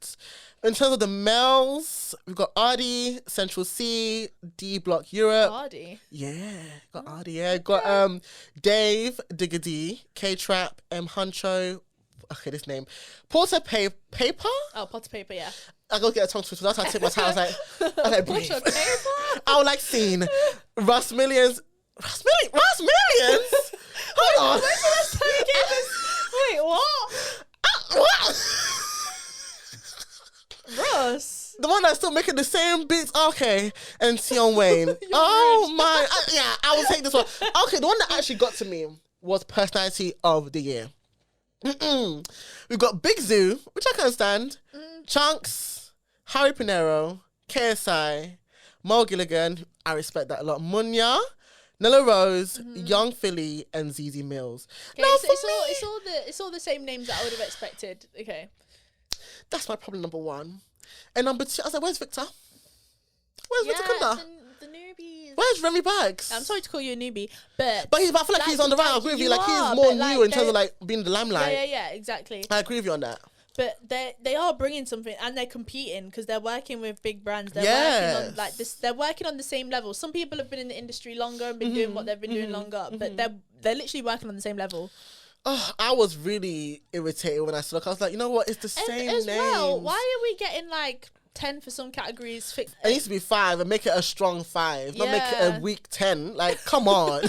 In terms of the males, we've got Ari, Central C, D Block Europe. Ari? Yeah, got Ari, yeah. Got Dave, Digga D, K-Trap, M Huncho, okay, this name, Porter Paper. Oh, Potter Paper, yeah. I go get a tongue twister. That's how I take my time. I was like, breathe. Potter Paper. I would like scene. Russ Millions. Russ Millions? Hold on. When's the last time you gave us? Wait, what? What? Russ. The one that's still making the same beats. Okay. And Tion Wayne. Oh my. I will take this one. Okay, the one that actually got to me was Personality of the Year. We've got Big Zoo, which I can stand. Chunks, Harry Pinero, KSI, Mo Gilligan. I respect that a lot. Munya, Nella Rose, Young Philly, and ZZ Mills. Okay, Now, so it's all the same names that I would have expected. Okay. That's my problem number one. And number two, I was like, where's Victor? Where's Victor Kunda? The newbies. Where's Remy Bags? I'm sorry to call you a newbie, but I feel like he's on the right. I agree with you. Like, he's more new in terms of like being in the limelight. Yeah, exactly. I agree with you on that. But they are bringing something, and they're competing because they're working with big brands. They're working on like this. They're working on the same level. Some people have been in the industry longer and been doing what they've been doing longer, but they're literally working on the same level. Oh, I was really irritated when I saw it. I was like, you know what? It's the same as names. well. Why are we getting like 10 for some categories? It needs to be 5 and make it a strong 5, not make it a weak 10. Like, come on.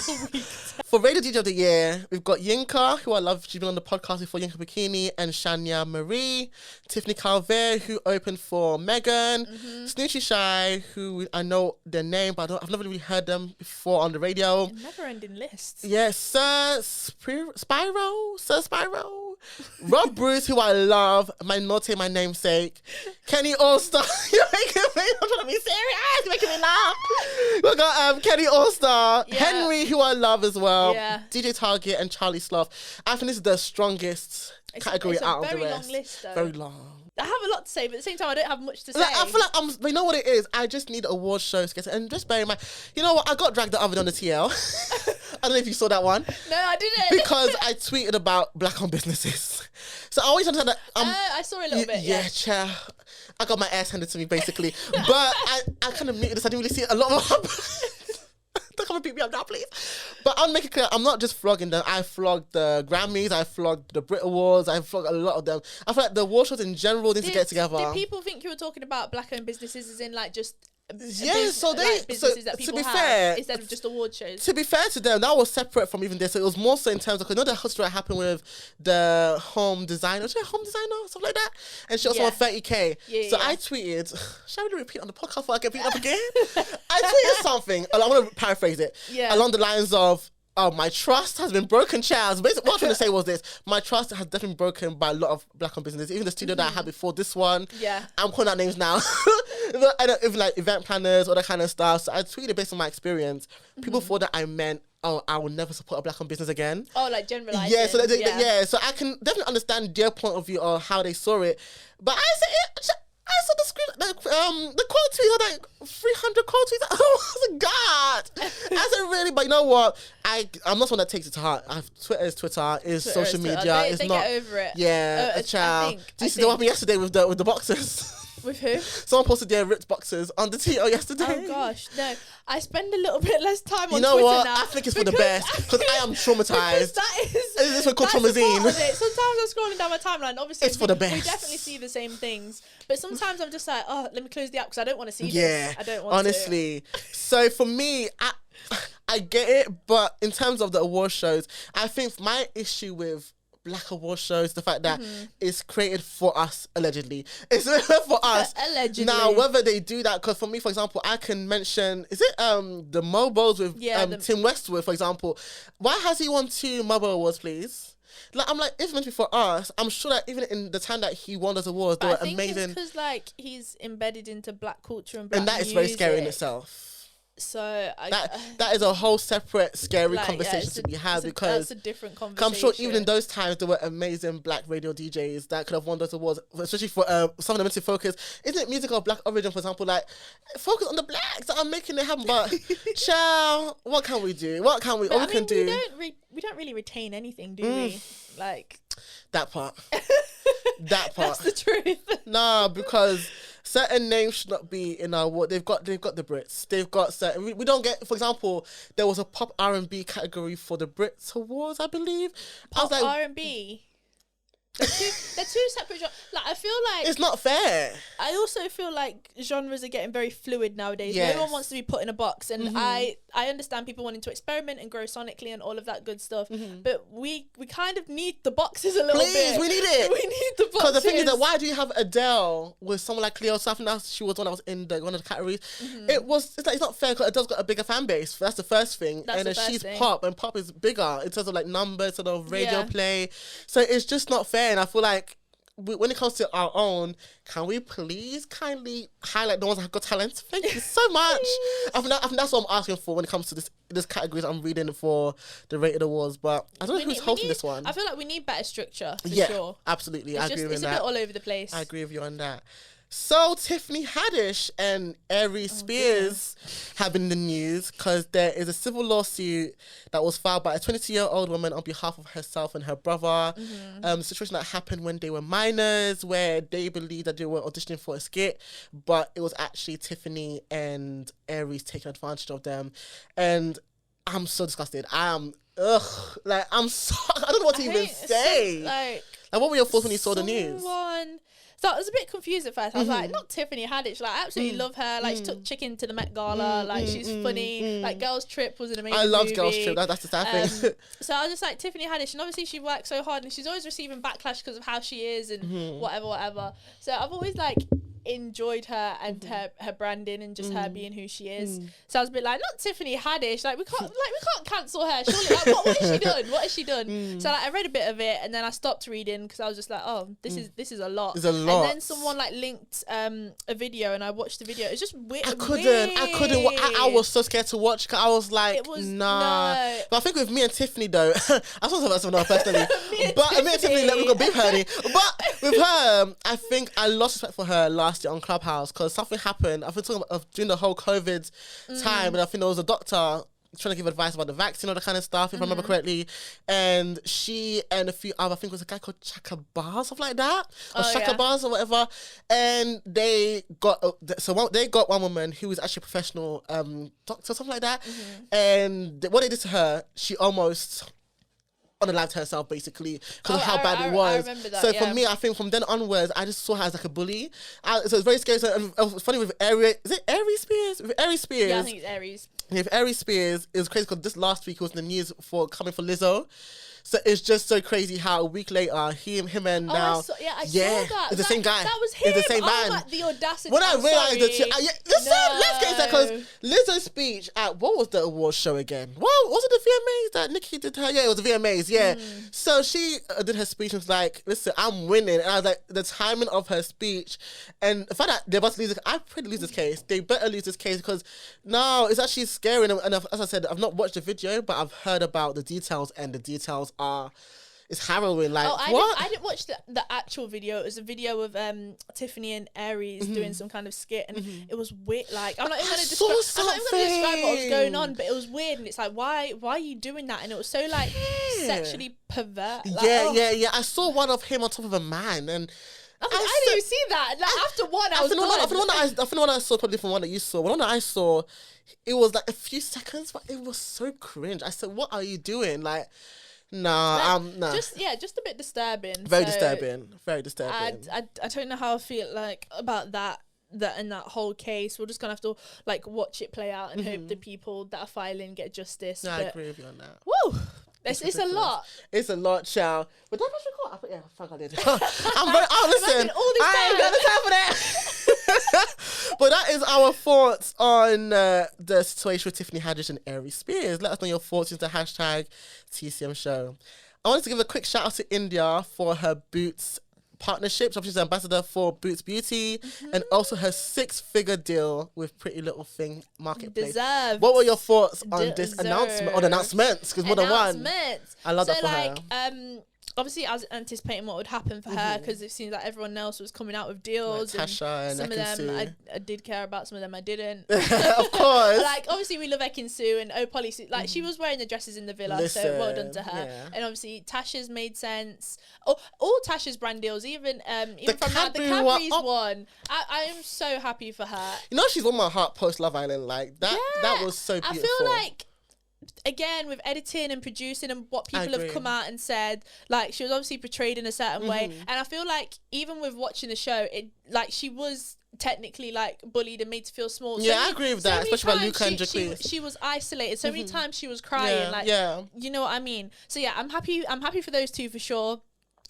For Radio DJ of the Year, we've got Yinka, who I love. She's been on the podcast before, Yinka Bikini, and Shania Marie. Tiffany Calvert, who opened for Megan. Snoochie Shy, who I know their name, but I've never really heard them before on the radio. Never-ending lists. Yes, Sir Spyro. Rob Bruce, who I love. My naughty, my namesake. Kenny Allstar. You're making me, I'm trying to be serious. You're making me laugh. We got Kenny Allstar. Yeah. Henry, who I love as well. Yeah. DJ Target and Charlie Sloth. I think this is the strongest category out of the rest. It's a very long list, though. Very long. I have a lot to say, but at the same time, I don't have much to say. Like, I feel like you know what it is? I just need award shows to get to, and just bear in mind, you know what? I got dragged the other day on the TL. I don't know if you saw that one. No, I didn't. Because I tweeted about black-owned businesses. So I always understand that. I saw a little bit, yeah. Chair. I got my ass handed to me, basically. But I kind of muted this. I didn't really see a lot of Don't come and beat me up now, please. But I'll make it clear, I'm not just flogging them. I flogged the Grammys, I flogged the Brit Awards, I flogged a lot of them. I feel like the award shows in general need to get together. Did people think you were talking about black-owned businesses as in like just... So businesses that people to be have fair, instead of just award shows. To be fair to them, that was separate from even this. So it was more so in terms of, because you know the story happened with the home designer, was she a home designer or something like that? And she also won 30K. So I tweeted, shall we repeat on the podcast before I get beat up again? I tweeted something, I want to paraphrase it, along the lines of, oh, my trust has been broken, Charles. Basically, what I'm trying to say was this. My trust has definitely been broken by a lot of black-owned businesses. Even the studio that I had before this one. Yeah. I'm calling out names now. Even like event planners, all that kind of stuff. So I tweeted based on my experience. People thought that I meant, oh, I will never support a black-owned business again. Oh, like generalizing. Yeah, so I can definitely understand their point of view or how they saw it. But I saw the screen, the quote tweets are like 300 quote tweets. Oh my God. I said, really? But you know what? I'm not someone that takes it to heart. Twitter is Twitter, is social media. It's not. Get over it. Yeah, a child. Did you see what happened yesterday with the boxers? With who? Someone posted their ripped boxers on the TO yesterday. Oh gosh, no. I spend a little bit less time on Twitter now. You know what? I think it's for the best because I am traumatized. This is called traumazine. Sometimes I'm scrolling down my timeline. Obviously, it's for the best. We definitely see the same things, but sometimes I'm just like, oh, let me close the app because I don't want to see this. I don't want honestly. So for me, I get it, but in terms of the award shows, I think my issue with black award shows, the fact that it's created for us, allegedly. It's for us. Allegedly. Now, whether they do that, because for me, for example, I can mention, is it the Mobos with Tim Westwood, for example? Why has he won 2 Mobo Awards, please? Like, I'm like, if it's meant to be for us, I'm sure that even in the time that he won those awards, they were amazing. Because like he's embedded into black culture and black music. And that is very scary in itself. So that is a whole separate scary conversation to be had because that's a different conversation. I'm sure even in those times there were amazing black radio DJs that could have won those awards, especially for some of them to focus. Isn't it music of black origin, for example? Like, focus on the blacks that are making it happen. But child, what can we do? What can we? All we can do. We don't really retain anything, do we? Like that part. That part. That's the truth. Nah, because certain names should not be in our award. They've got the Brits. They've got certain. We don't get. For example, there was a pop R&B category for the Brits Awards, I believe. Pop R&B. They're two separate genres. Like, I feel like it's not fair. I also feel like genres are getting very fluid nowadays. Yes. No one wants to be put in a box, and I understand people wanting to experiment and grow sonically and all of that good stuff. But we kind of need the boxes a little bit. Please, we need it. We need the boxes. Because the thing is that why do you have Adele with someone like Cleo South? Now she was one that was in one of the categories. It's not fair because Adele's got a bigger fan base. That's the first thing. That's and the then first she's thing. pop, and pop is bigger in terms of like numbers, sort of radio play. So it's just not fair. And I feel like when it comes to our own, can we please kindly highlight the ones that have got talent? Thank you so much. I think that's what I'm asking for when it comes to this categories I'm reading for the rated awards. But I don't know who's hosting this one. I feel like we need better structure for sure. Absolutely. I agree with that. It's a bit all over the place. I agree with you on that. So Tiffany Haddish and Aries Spears have been in the news because there is a civil lawsuit that was filed by a 22-year-old woman on behalf of herself and her brother. The situation that happened when they were minors, where they believed that they were auditioning for a skit, but it was actually Tiffany and Aries taking advantage of them. And I'm so disgusted. I don't know what to even say. Like, what were your thoughts when you saw the news? So I was a bit confused at first. I was like, not Tiffany Haddish. Like, I absolutely love her. Like, she took Chicken to the Met Gala. Like, she's funny. Like, Girls Trip was an amazing movie. I loved Girls Trip. That's the sad thing. So I was just like, Tiffany Haddish. And obviously she worked so hard and she's always receiving backlash because of how she is and whatever. So I've always, like, enjoyed her and her branding and just her being who she is. So I was a bit like, not Tiffany Haddish. Like, we can't cancel her. Surely, like, what has she done? What has she done? So like, I read a bit of it and then I stopped reading because I was just like, oh, this is a lot. It's a lot. And then someone like linked a video and I watched the video. It's just weird. I couldn't. I was so scared to watch. I was like, nah. No. But I think with me and Tiffany though, I was talking about someone else personally. Me and Tiffany, like, we got beef her. But with her, I think I lost respect for her last year on Clubhouse because something happened. I've been talking about during the whole COVID time, and I think there was a doctor trying to give advice about the vaccine, all that kind of stuff, if I remember correctly. And she and a few other, I think it was a guy called Chaka Bar, something like that, or Shaka Bars or whatever. And they got they got one woman who was actually a professional doctor, something like that. And what they did to her, she almost unalived herself basically because of how bad it was. I remember that, so for me, I think from then onwards, I just saw her as like a bully. So it's very scary. So it was funny with Aries. Is it Aries Spears? With Aries Spears. Yeah, I think it's Aries. With Aries Spears, it was crazy because this last week it was in the news for coming for Lizzo. So it's just so crazy how a week later, him and now... I saw that. It's the same guy. That was him. It's the same man. Like, the audacity. When I realised that... Listen, let's get into that because Lizzo's speech at... What was the award show again? Well, was it the VMAs that Nicki did her? Yeah, it was the VMAs, yeah. So she did her speech and was like, listen, I'm winning. And I was like, the timing of her speech and the fact that they're about to lose it, I pray to lose this case. They better lose this case because no, it's actually scary. And as I said, I've not watched the video, but I've heard about the details and the details it's harrowing. Like, I didn't watch the actual video. It was a video of Tiffany and Aries doing some kind of skit, and it was weird. Like, I'm not even going to describe what was going on, but it was weird, and it's like, why are you doing that? And it was so like sexually pervert. Like, yeah. I saw one of him on top of a man, and I didn't even see that. Like, after one, I was done. I think the one I saw probably from one that you saw. One that I saw, it was like a few seconds, but it was so cringe. I said, "What are you doing?" Like, nah. Just a bit disturbing. Very disturbing. I don't know how I feel like about that and that whole case. We're just gonna have to like watch it play out and hope the people that are filing get justice. I agree with you on that. Woo! It's a lot. It's a lot, child. But that was record. I fuck I did. I'm very. Oh, listen. I ain't got the time for that. But that is our thoughts on the situation with Tiffany Haddish and Aries Spears. Let us know your thoughts into hashtag TCM Show. I wanted to give a quick shout out to Indiyah for her Boots partnership. She's the ambassador for Boots Beauty and also her 6-figure deal with Pretty Little Thing Marketplace. Deserved. What were your thoughts on this announcement or the announcements? Because more than one. I love that for her. Obviously, I was anticipating what would happen for her because it seems like everyone else was coming out with deals. Like Tasha and some of them I did care about, some of them I didn't. Of course. Like, obviously, we love Ekin-Su and Polly. Like, she was wearing the dresses in the villa, so well done to her. Yeah. And obviously, Tasha's made sense. Oh, all Tasha's brand deals, even from the Cadbury's one. I am so happy for her. You know, she's won my heart post Love Island. Like, that was so beautiful. I feel like again, with editing and producing and what people have come out and said, like, she was obviously portrayed in a certain way. And I feel like even with watching the show, it like she was technically like bullied and made to feel small. I agree with that, especially by Luca and Jacquees. She was isolated. So many times she was crying. You know what I mean? So yeah, I'm happy for those two for sure.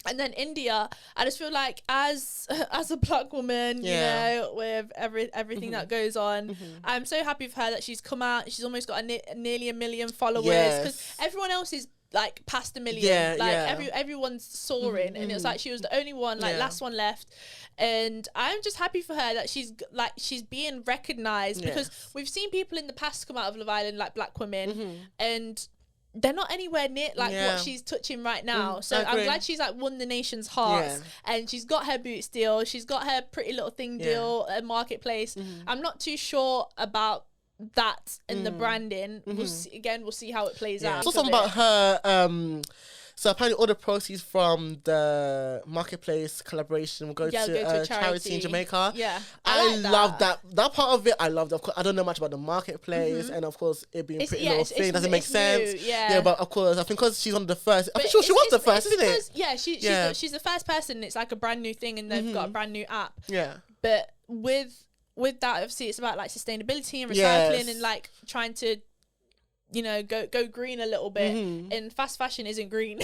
And then Indiyah, I just feel like as a black woman, you know, with everything that goes on, I'm so happy for her that she's come out. She's almost got nearly 1 million followers, because everyone else is like past 1 million. Everyone's soaring, and it's like she was the only one, like last one left. And I'm just happy for her that she's being recognized, because we've seen people in the past come out of Love Island, like black women, and they're not anywhere near like what she's touching right now. So I'm glad she's like won the nation's hearts, and she's got her Boots deal, she's got her Pretty Little Thing deal at Marketplace. I'm not too sure about that and the branding. We'll see how it plays out. So something about her. So apparently all the proceeds from the Marketplace collaboration will go to charity in Jamaica. Yeah, I love that part of it. I love that. Of course, I don't know much about the Marketplace, and of course it being a Pretty Little Thing doesn't make sense. New, yeah, but of course I think because she's one of the first. I think she was the first, isn't it? Yeah, she's the first person. It's like a brand new thing, and they've got a brand new app. Yeah, but with that, obviously, it's about like sustainability and recycling and like trying to, you know, go green a little bit. And fast fashion isn't green.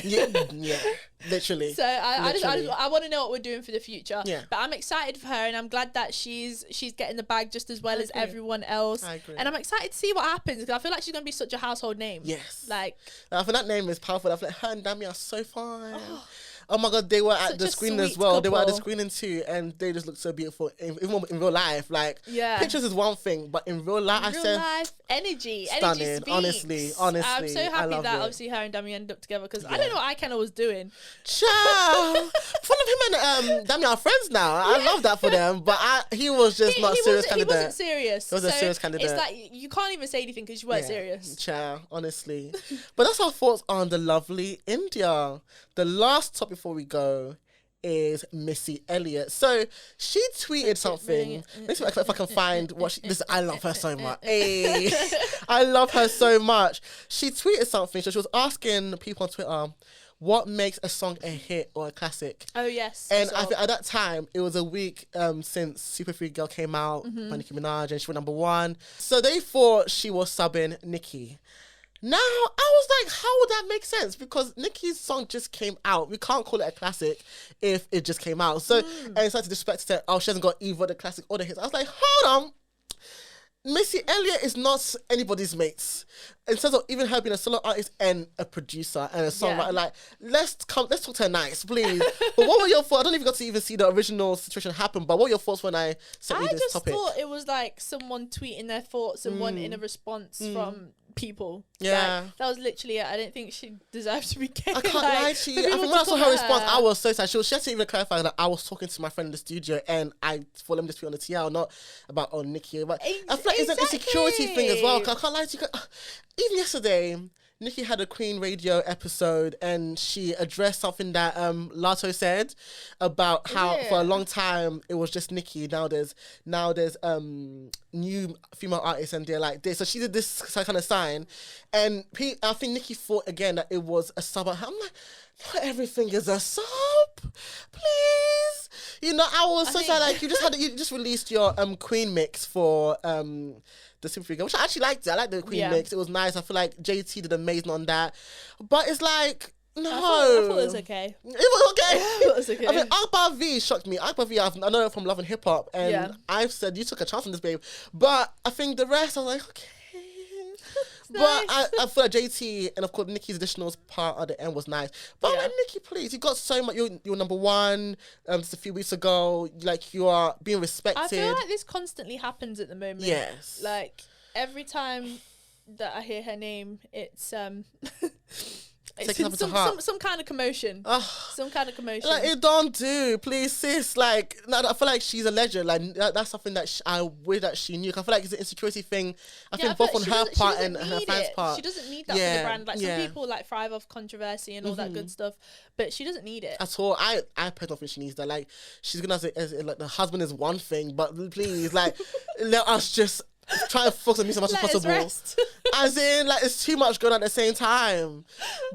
Literally. So I want to know what we're doing for the future. But I'm excited for her, and I'm glad that she's getting the bag just as well as everyone else. I agree. And I'm excited to see what happens, because I feel like she's gonna be such a household name. Yes. Like, I think that name is powerful. I feel like her and Dami are so fine. Oh my God, they were at the screening as well. Couple. They were at the screening too, and they just look so beautiful. Even in real life, like, pictures is one thing, but in real life, energy stunning. Speaks. Honestly, I'm so happy that obviously her and Dami ended up together, because I don't know what Ikenna was doing. Ciao. Fun of him and Dami are friends now. I love that for them, but he was just not a serious candidate. He wasn't serious. He was a serious candidate. It's like you can't even say anything because you weren't serious. Ciao, honestly. But that's our thoughts on the lovely Indiyah. The last topic before we go is Missy Elliott. So she tweeted something. Let's see if I can find what I love her so much. Hey, I love her so much. She tweeted something. So she was asking people on Twitter, what makes a song a hit or a classic? Oh, yes. And I think at that time, it was a week since Super Free Girl came out by Nicki Minaj, and she went #1. So they thought she was subbing Nicki. Now, I was like, how would that make sense? Because Nicki's song just came out. We can't call it a classic if it just came out. So, and it's like to disrespect to say, oh, she hasn't got either the classic or the hits. I was like, hold on. Missy Elliott is not anybody's mates. In terms of even her being a solo artist and a producer and a songwriter, like, let's talk to her nice, please. But what were your thoughts? I don't even got to even see the original situation happen, but what were your thoughts when I sent you this topic? I just thought it was like someone tweeting their thoughts and wanting a response from people. Yeah. Like, that was literally it. I don't think she deserved to be gay. I can't lie to you. I think when I saw her response, I was so sad. She had to even clarify that I was talking to my friend in the studio and I thought, let me just be on the TL, not about Nicki. But I feel like it's an insecurity thing as well. I can't lie to you. Even yesterday, Nicki had a Queen Radio episode and she addressed something that Lato said about how for a long time it was just Nicki. Now there's new female artists and they're like this. So she did this kind of sign, and I think Nicki thought again that it was a sub. I'm like, not everything is a sub, please. You know, I was so sad. Like you just released your Queen mix for the Symphony Girl, which I actually liked it. I liked the Queen mix. It was nice. I feel like JT did amazing on that. But it's like, no. I thought it was okay. It was okay. I thought it was okay. I mean, Akbar V shocked me. Akbar V, I know her from Love and Hip Hop, and I've said, you took a chance on this, babe. But I think the rest, I was like, okay. But nice. I feel like JT and of course Nicki's additional part at the end was nice. But I'm like, Nicki, please, you got so much. You're #1 just a few weeks ago. Like, you are being respected. I feel like this constantly happens at the moment. Yes. Like every time that I hear her name, it's it's some kind of commotion. Some kind of commotion. Like, it don't do, please, sis. Like, I feel like she's a legend. Like, that's something that I wish that she knew. I feel like it's an insecurity thing. I think both on her part and her fans' part. She doesn't need that for the brand. Like, some people like thrive off controversy and all that good stuff, but she doesn't need it at all. I personally don't think she needs that. Like, she's gonna say like the husband is one thing, but please, like, let us just trying to focus on me as much as possible. Rest. As in, like, it's too much going on at the same time.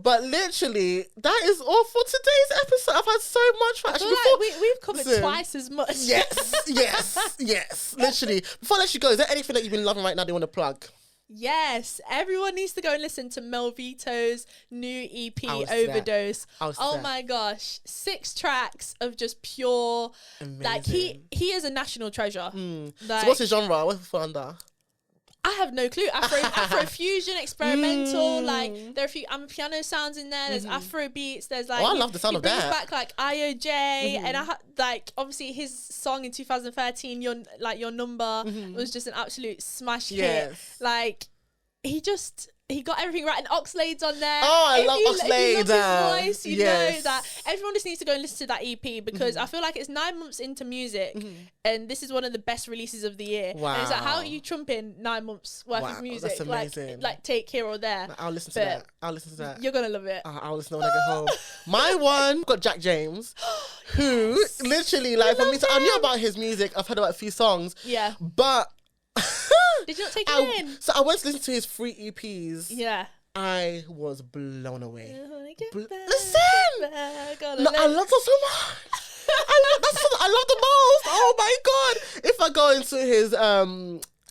But literally, that is all for today's episode. I've had so much fun. I feel like we've covered twice as much. Yes. Literally. Before I let you go, is there anything that you've been loving right now that you want to plug? Yes, everyone needs to go and listen to Melvito's new EP, Overdose. Oh my gosh, 6 tracks of just pure. Amazing. Like he is a national treasure. Like, so what's his genre? What's it under? I have no clue. Afro fusion, experimental. Like there are a few piano sounds in there. There's Afro beats. There's like I love the sound of that. Back like IOJ, and like obviously his song in 2013, Your Number, was just an absolute smash hit. Like he got everything right, and Oxlade's on there. Oh, I love Oxlade. If you love his voice, you know that everyone just needs to go and listen to that EP because I feel like it's 9 months into music, and this is one of the best releases of the year. Wow. And it's like, how are you trumping 9 months worth of music? That's amazing. Like Take Here or There. I'll listen to that. You're gonna love it. I'll listen to it when I get home. My one got Jack James, who literally like for me. So I knew about his music. I've heard about a few songs. Yeah, but. Did you not take it in? So I went to listen to his 3 EPs. Yeah. I was blown away. Listen! I love that so much. I love the most. Oh my God. If I go into his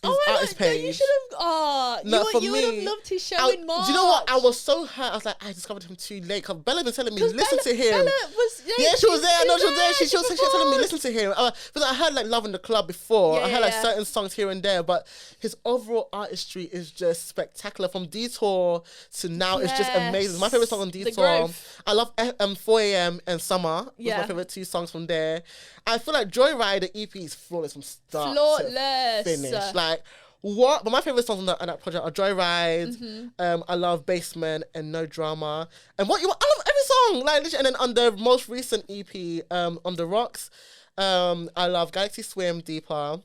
artist page. You should have. You would have loved his show in March. Do you know what? I was so hurt. I was like, I discovered him too late. Because Bella been telling me, listen to him. Bella was, she was there. I know she was there. She was telling me, listen to him. Because I heard like Love in the Club before. I heard like certain songs here and there. But his overall artistry is just spectacular. From Detour to now, it's just amazing. My favorite song on Detour. I love 4 a.m. and Summer. Yeah. My favorite 2 songs from there. I feel like Joyride, the EP is flawless from start to finish. Like, what? But my favorite songs on that project are Joyride. I love Basement and No Drama. And I love every song. Like, literally, and then on the most recent EP, On the Rocks, I love Galaxy Swim, Deeper,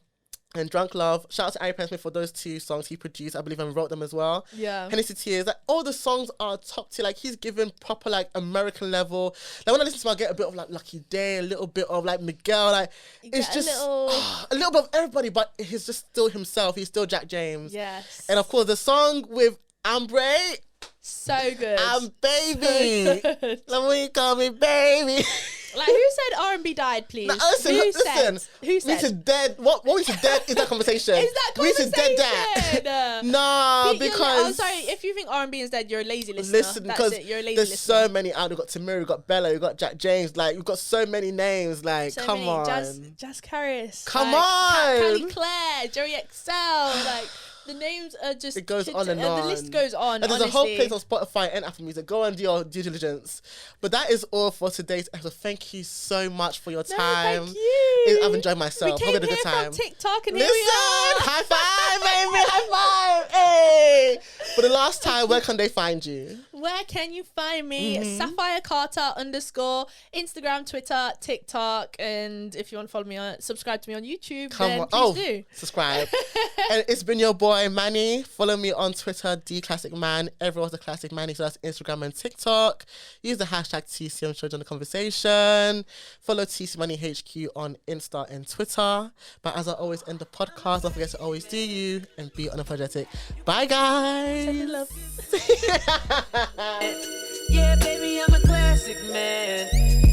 and Drunk Love. Shout out to Ari Lennox for those 2 songs he produced, I believe, and wrote them as well. Yeah. Hennessy Tears. Like, all the songs are top tier. Like, he's given proper, like, American level. Like, when I listen to him, I get a bit of, like, Lucky Day, a little bit of, like, Miguel. Like, it's just a little bit of everybody, but he's just still himself. He's still Jack James. Yes. And, of course, the song with Ambre. So good. Baby. Let me call me baby. Like, who said R&B died, please? No, listen. Who said? We said dead. What we said dead is that conversation. Is that conversation? We said dead. No, because... I'm sorry, if you think R&B is dead, you're a lazy listener. Listen, because you're a lazy listener. So many out. We've got Tamir, we've got Bella, we've got Jack James. Like, we've got so many names. Like, come on. Jazz Caris. Come on. Callie Claire, Joey XL. Like... The names are just... It goes on and on. The list goes on, and there's a whole place on Spotify and Apple Music. Go and do your due diligence. But that is all for today's episode. Thank you so much for your time. Thank you. I've enjoyed myself. We came here from TikTok and here we are. High five, baby. High five. Hey. For the last time, where can they find you? Where can you find me? Sapphire Carter _ Instagram, Twitter, TikTok. And if you want to follow me subscribe to me on YouTube, please do. Subscribe. And it's been your boy, Manny. Follow me on Twitter, THECLASSICMAN. Everyone's TheClassicManny, so that's Instagram and TikTok. Use the hashtag TCM Show, join the conversation. Follow TCManny HQ on Insta and Twitter. But as I always end the podcast, don't forget to always do you and be unapologetic. Bye, guys. Send love. Yeah, baby, I'm a classic man.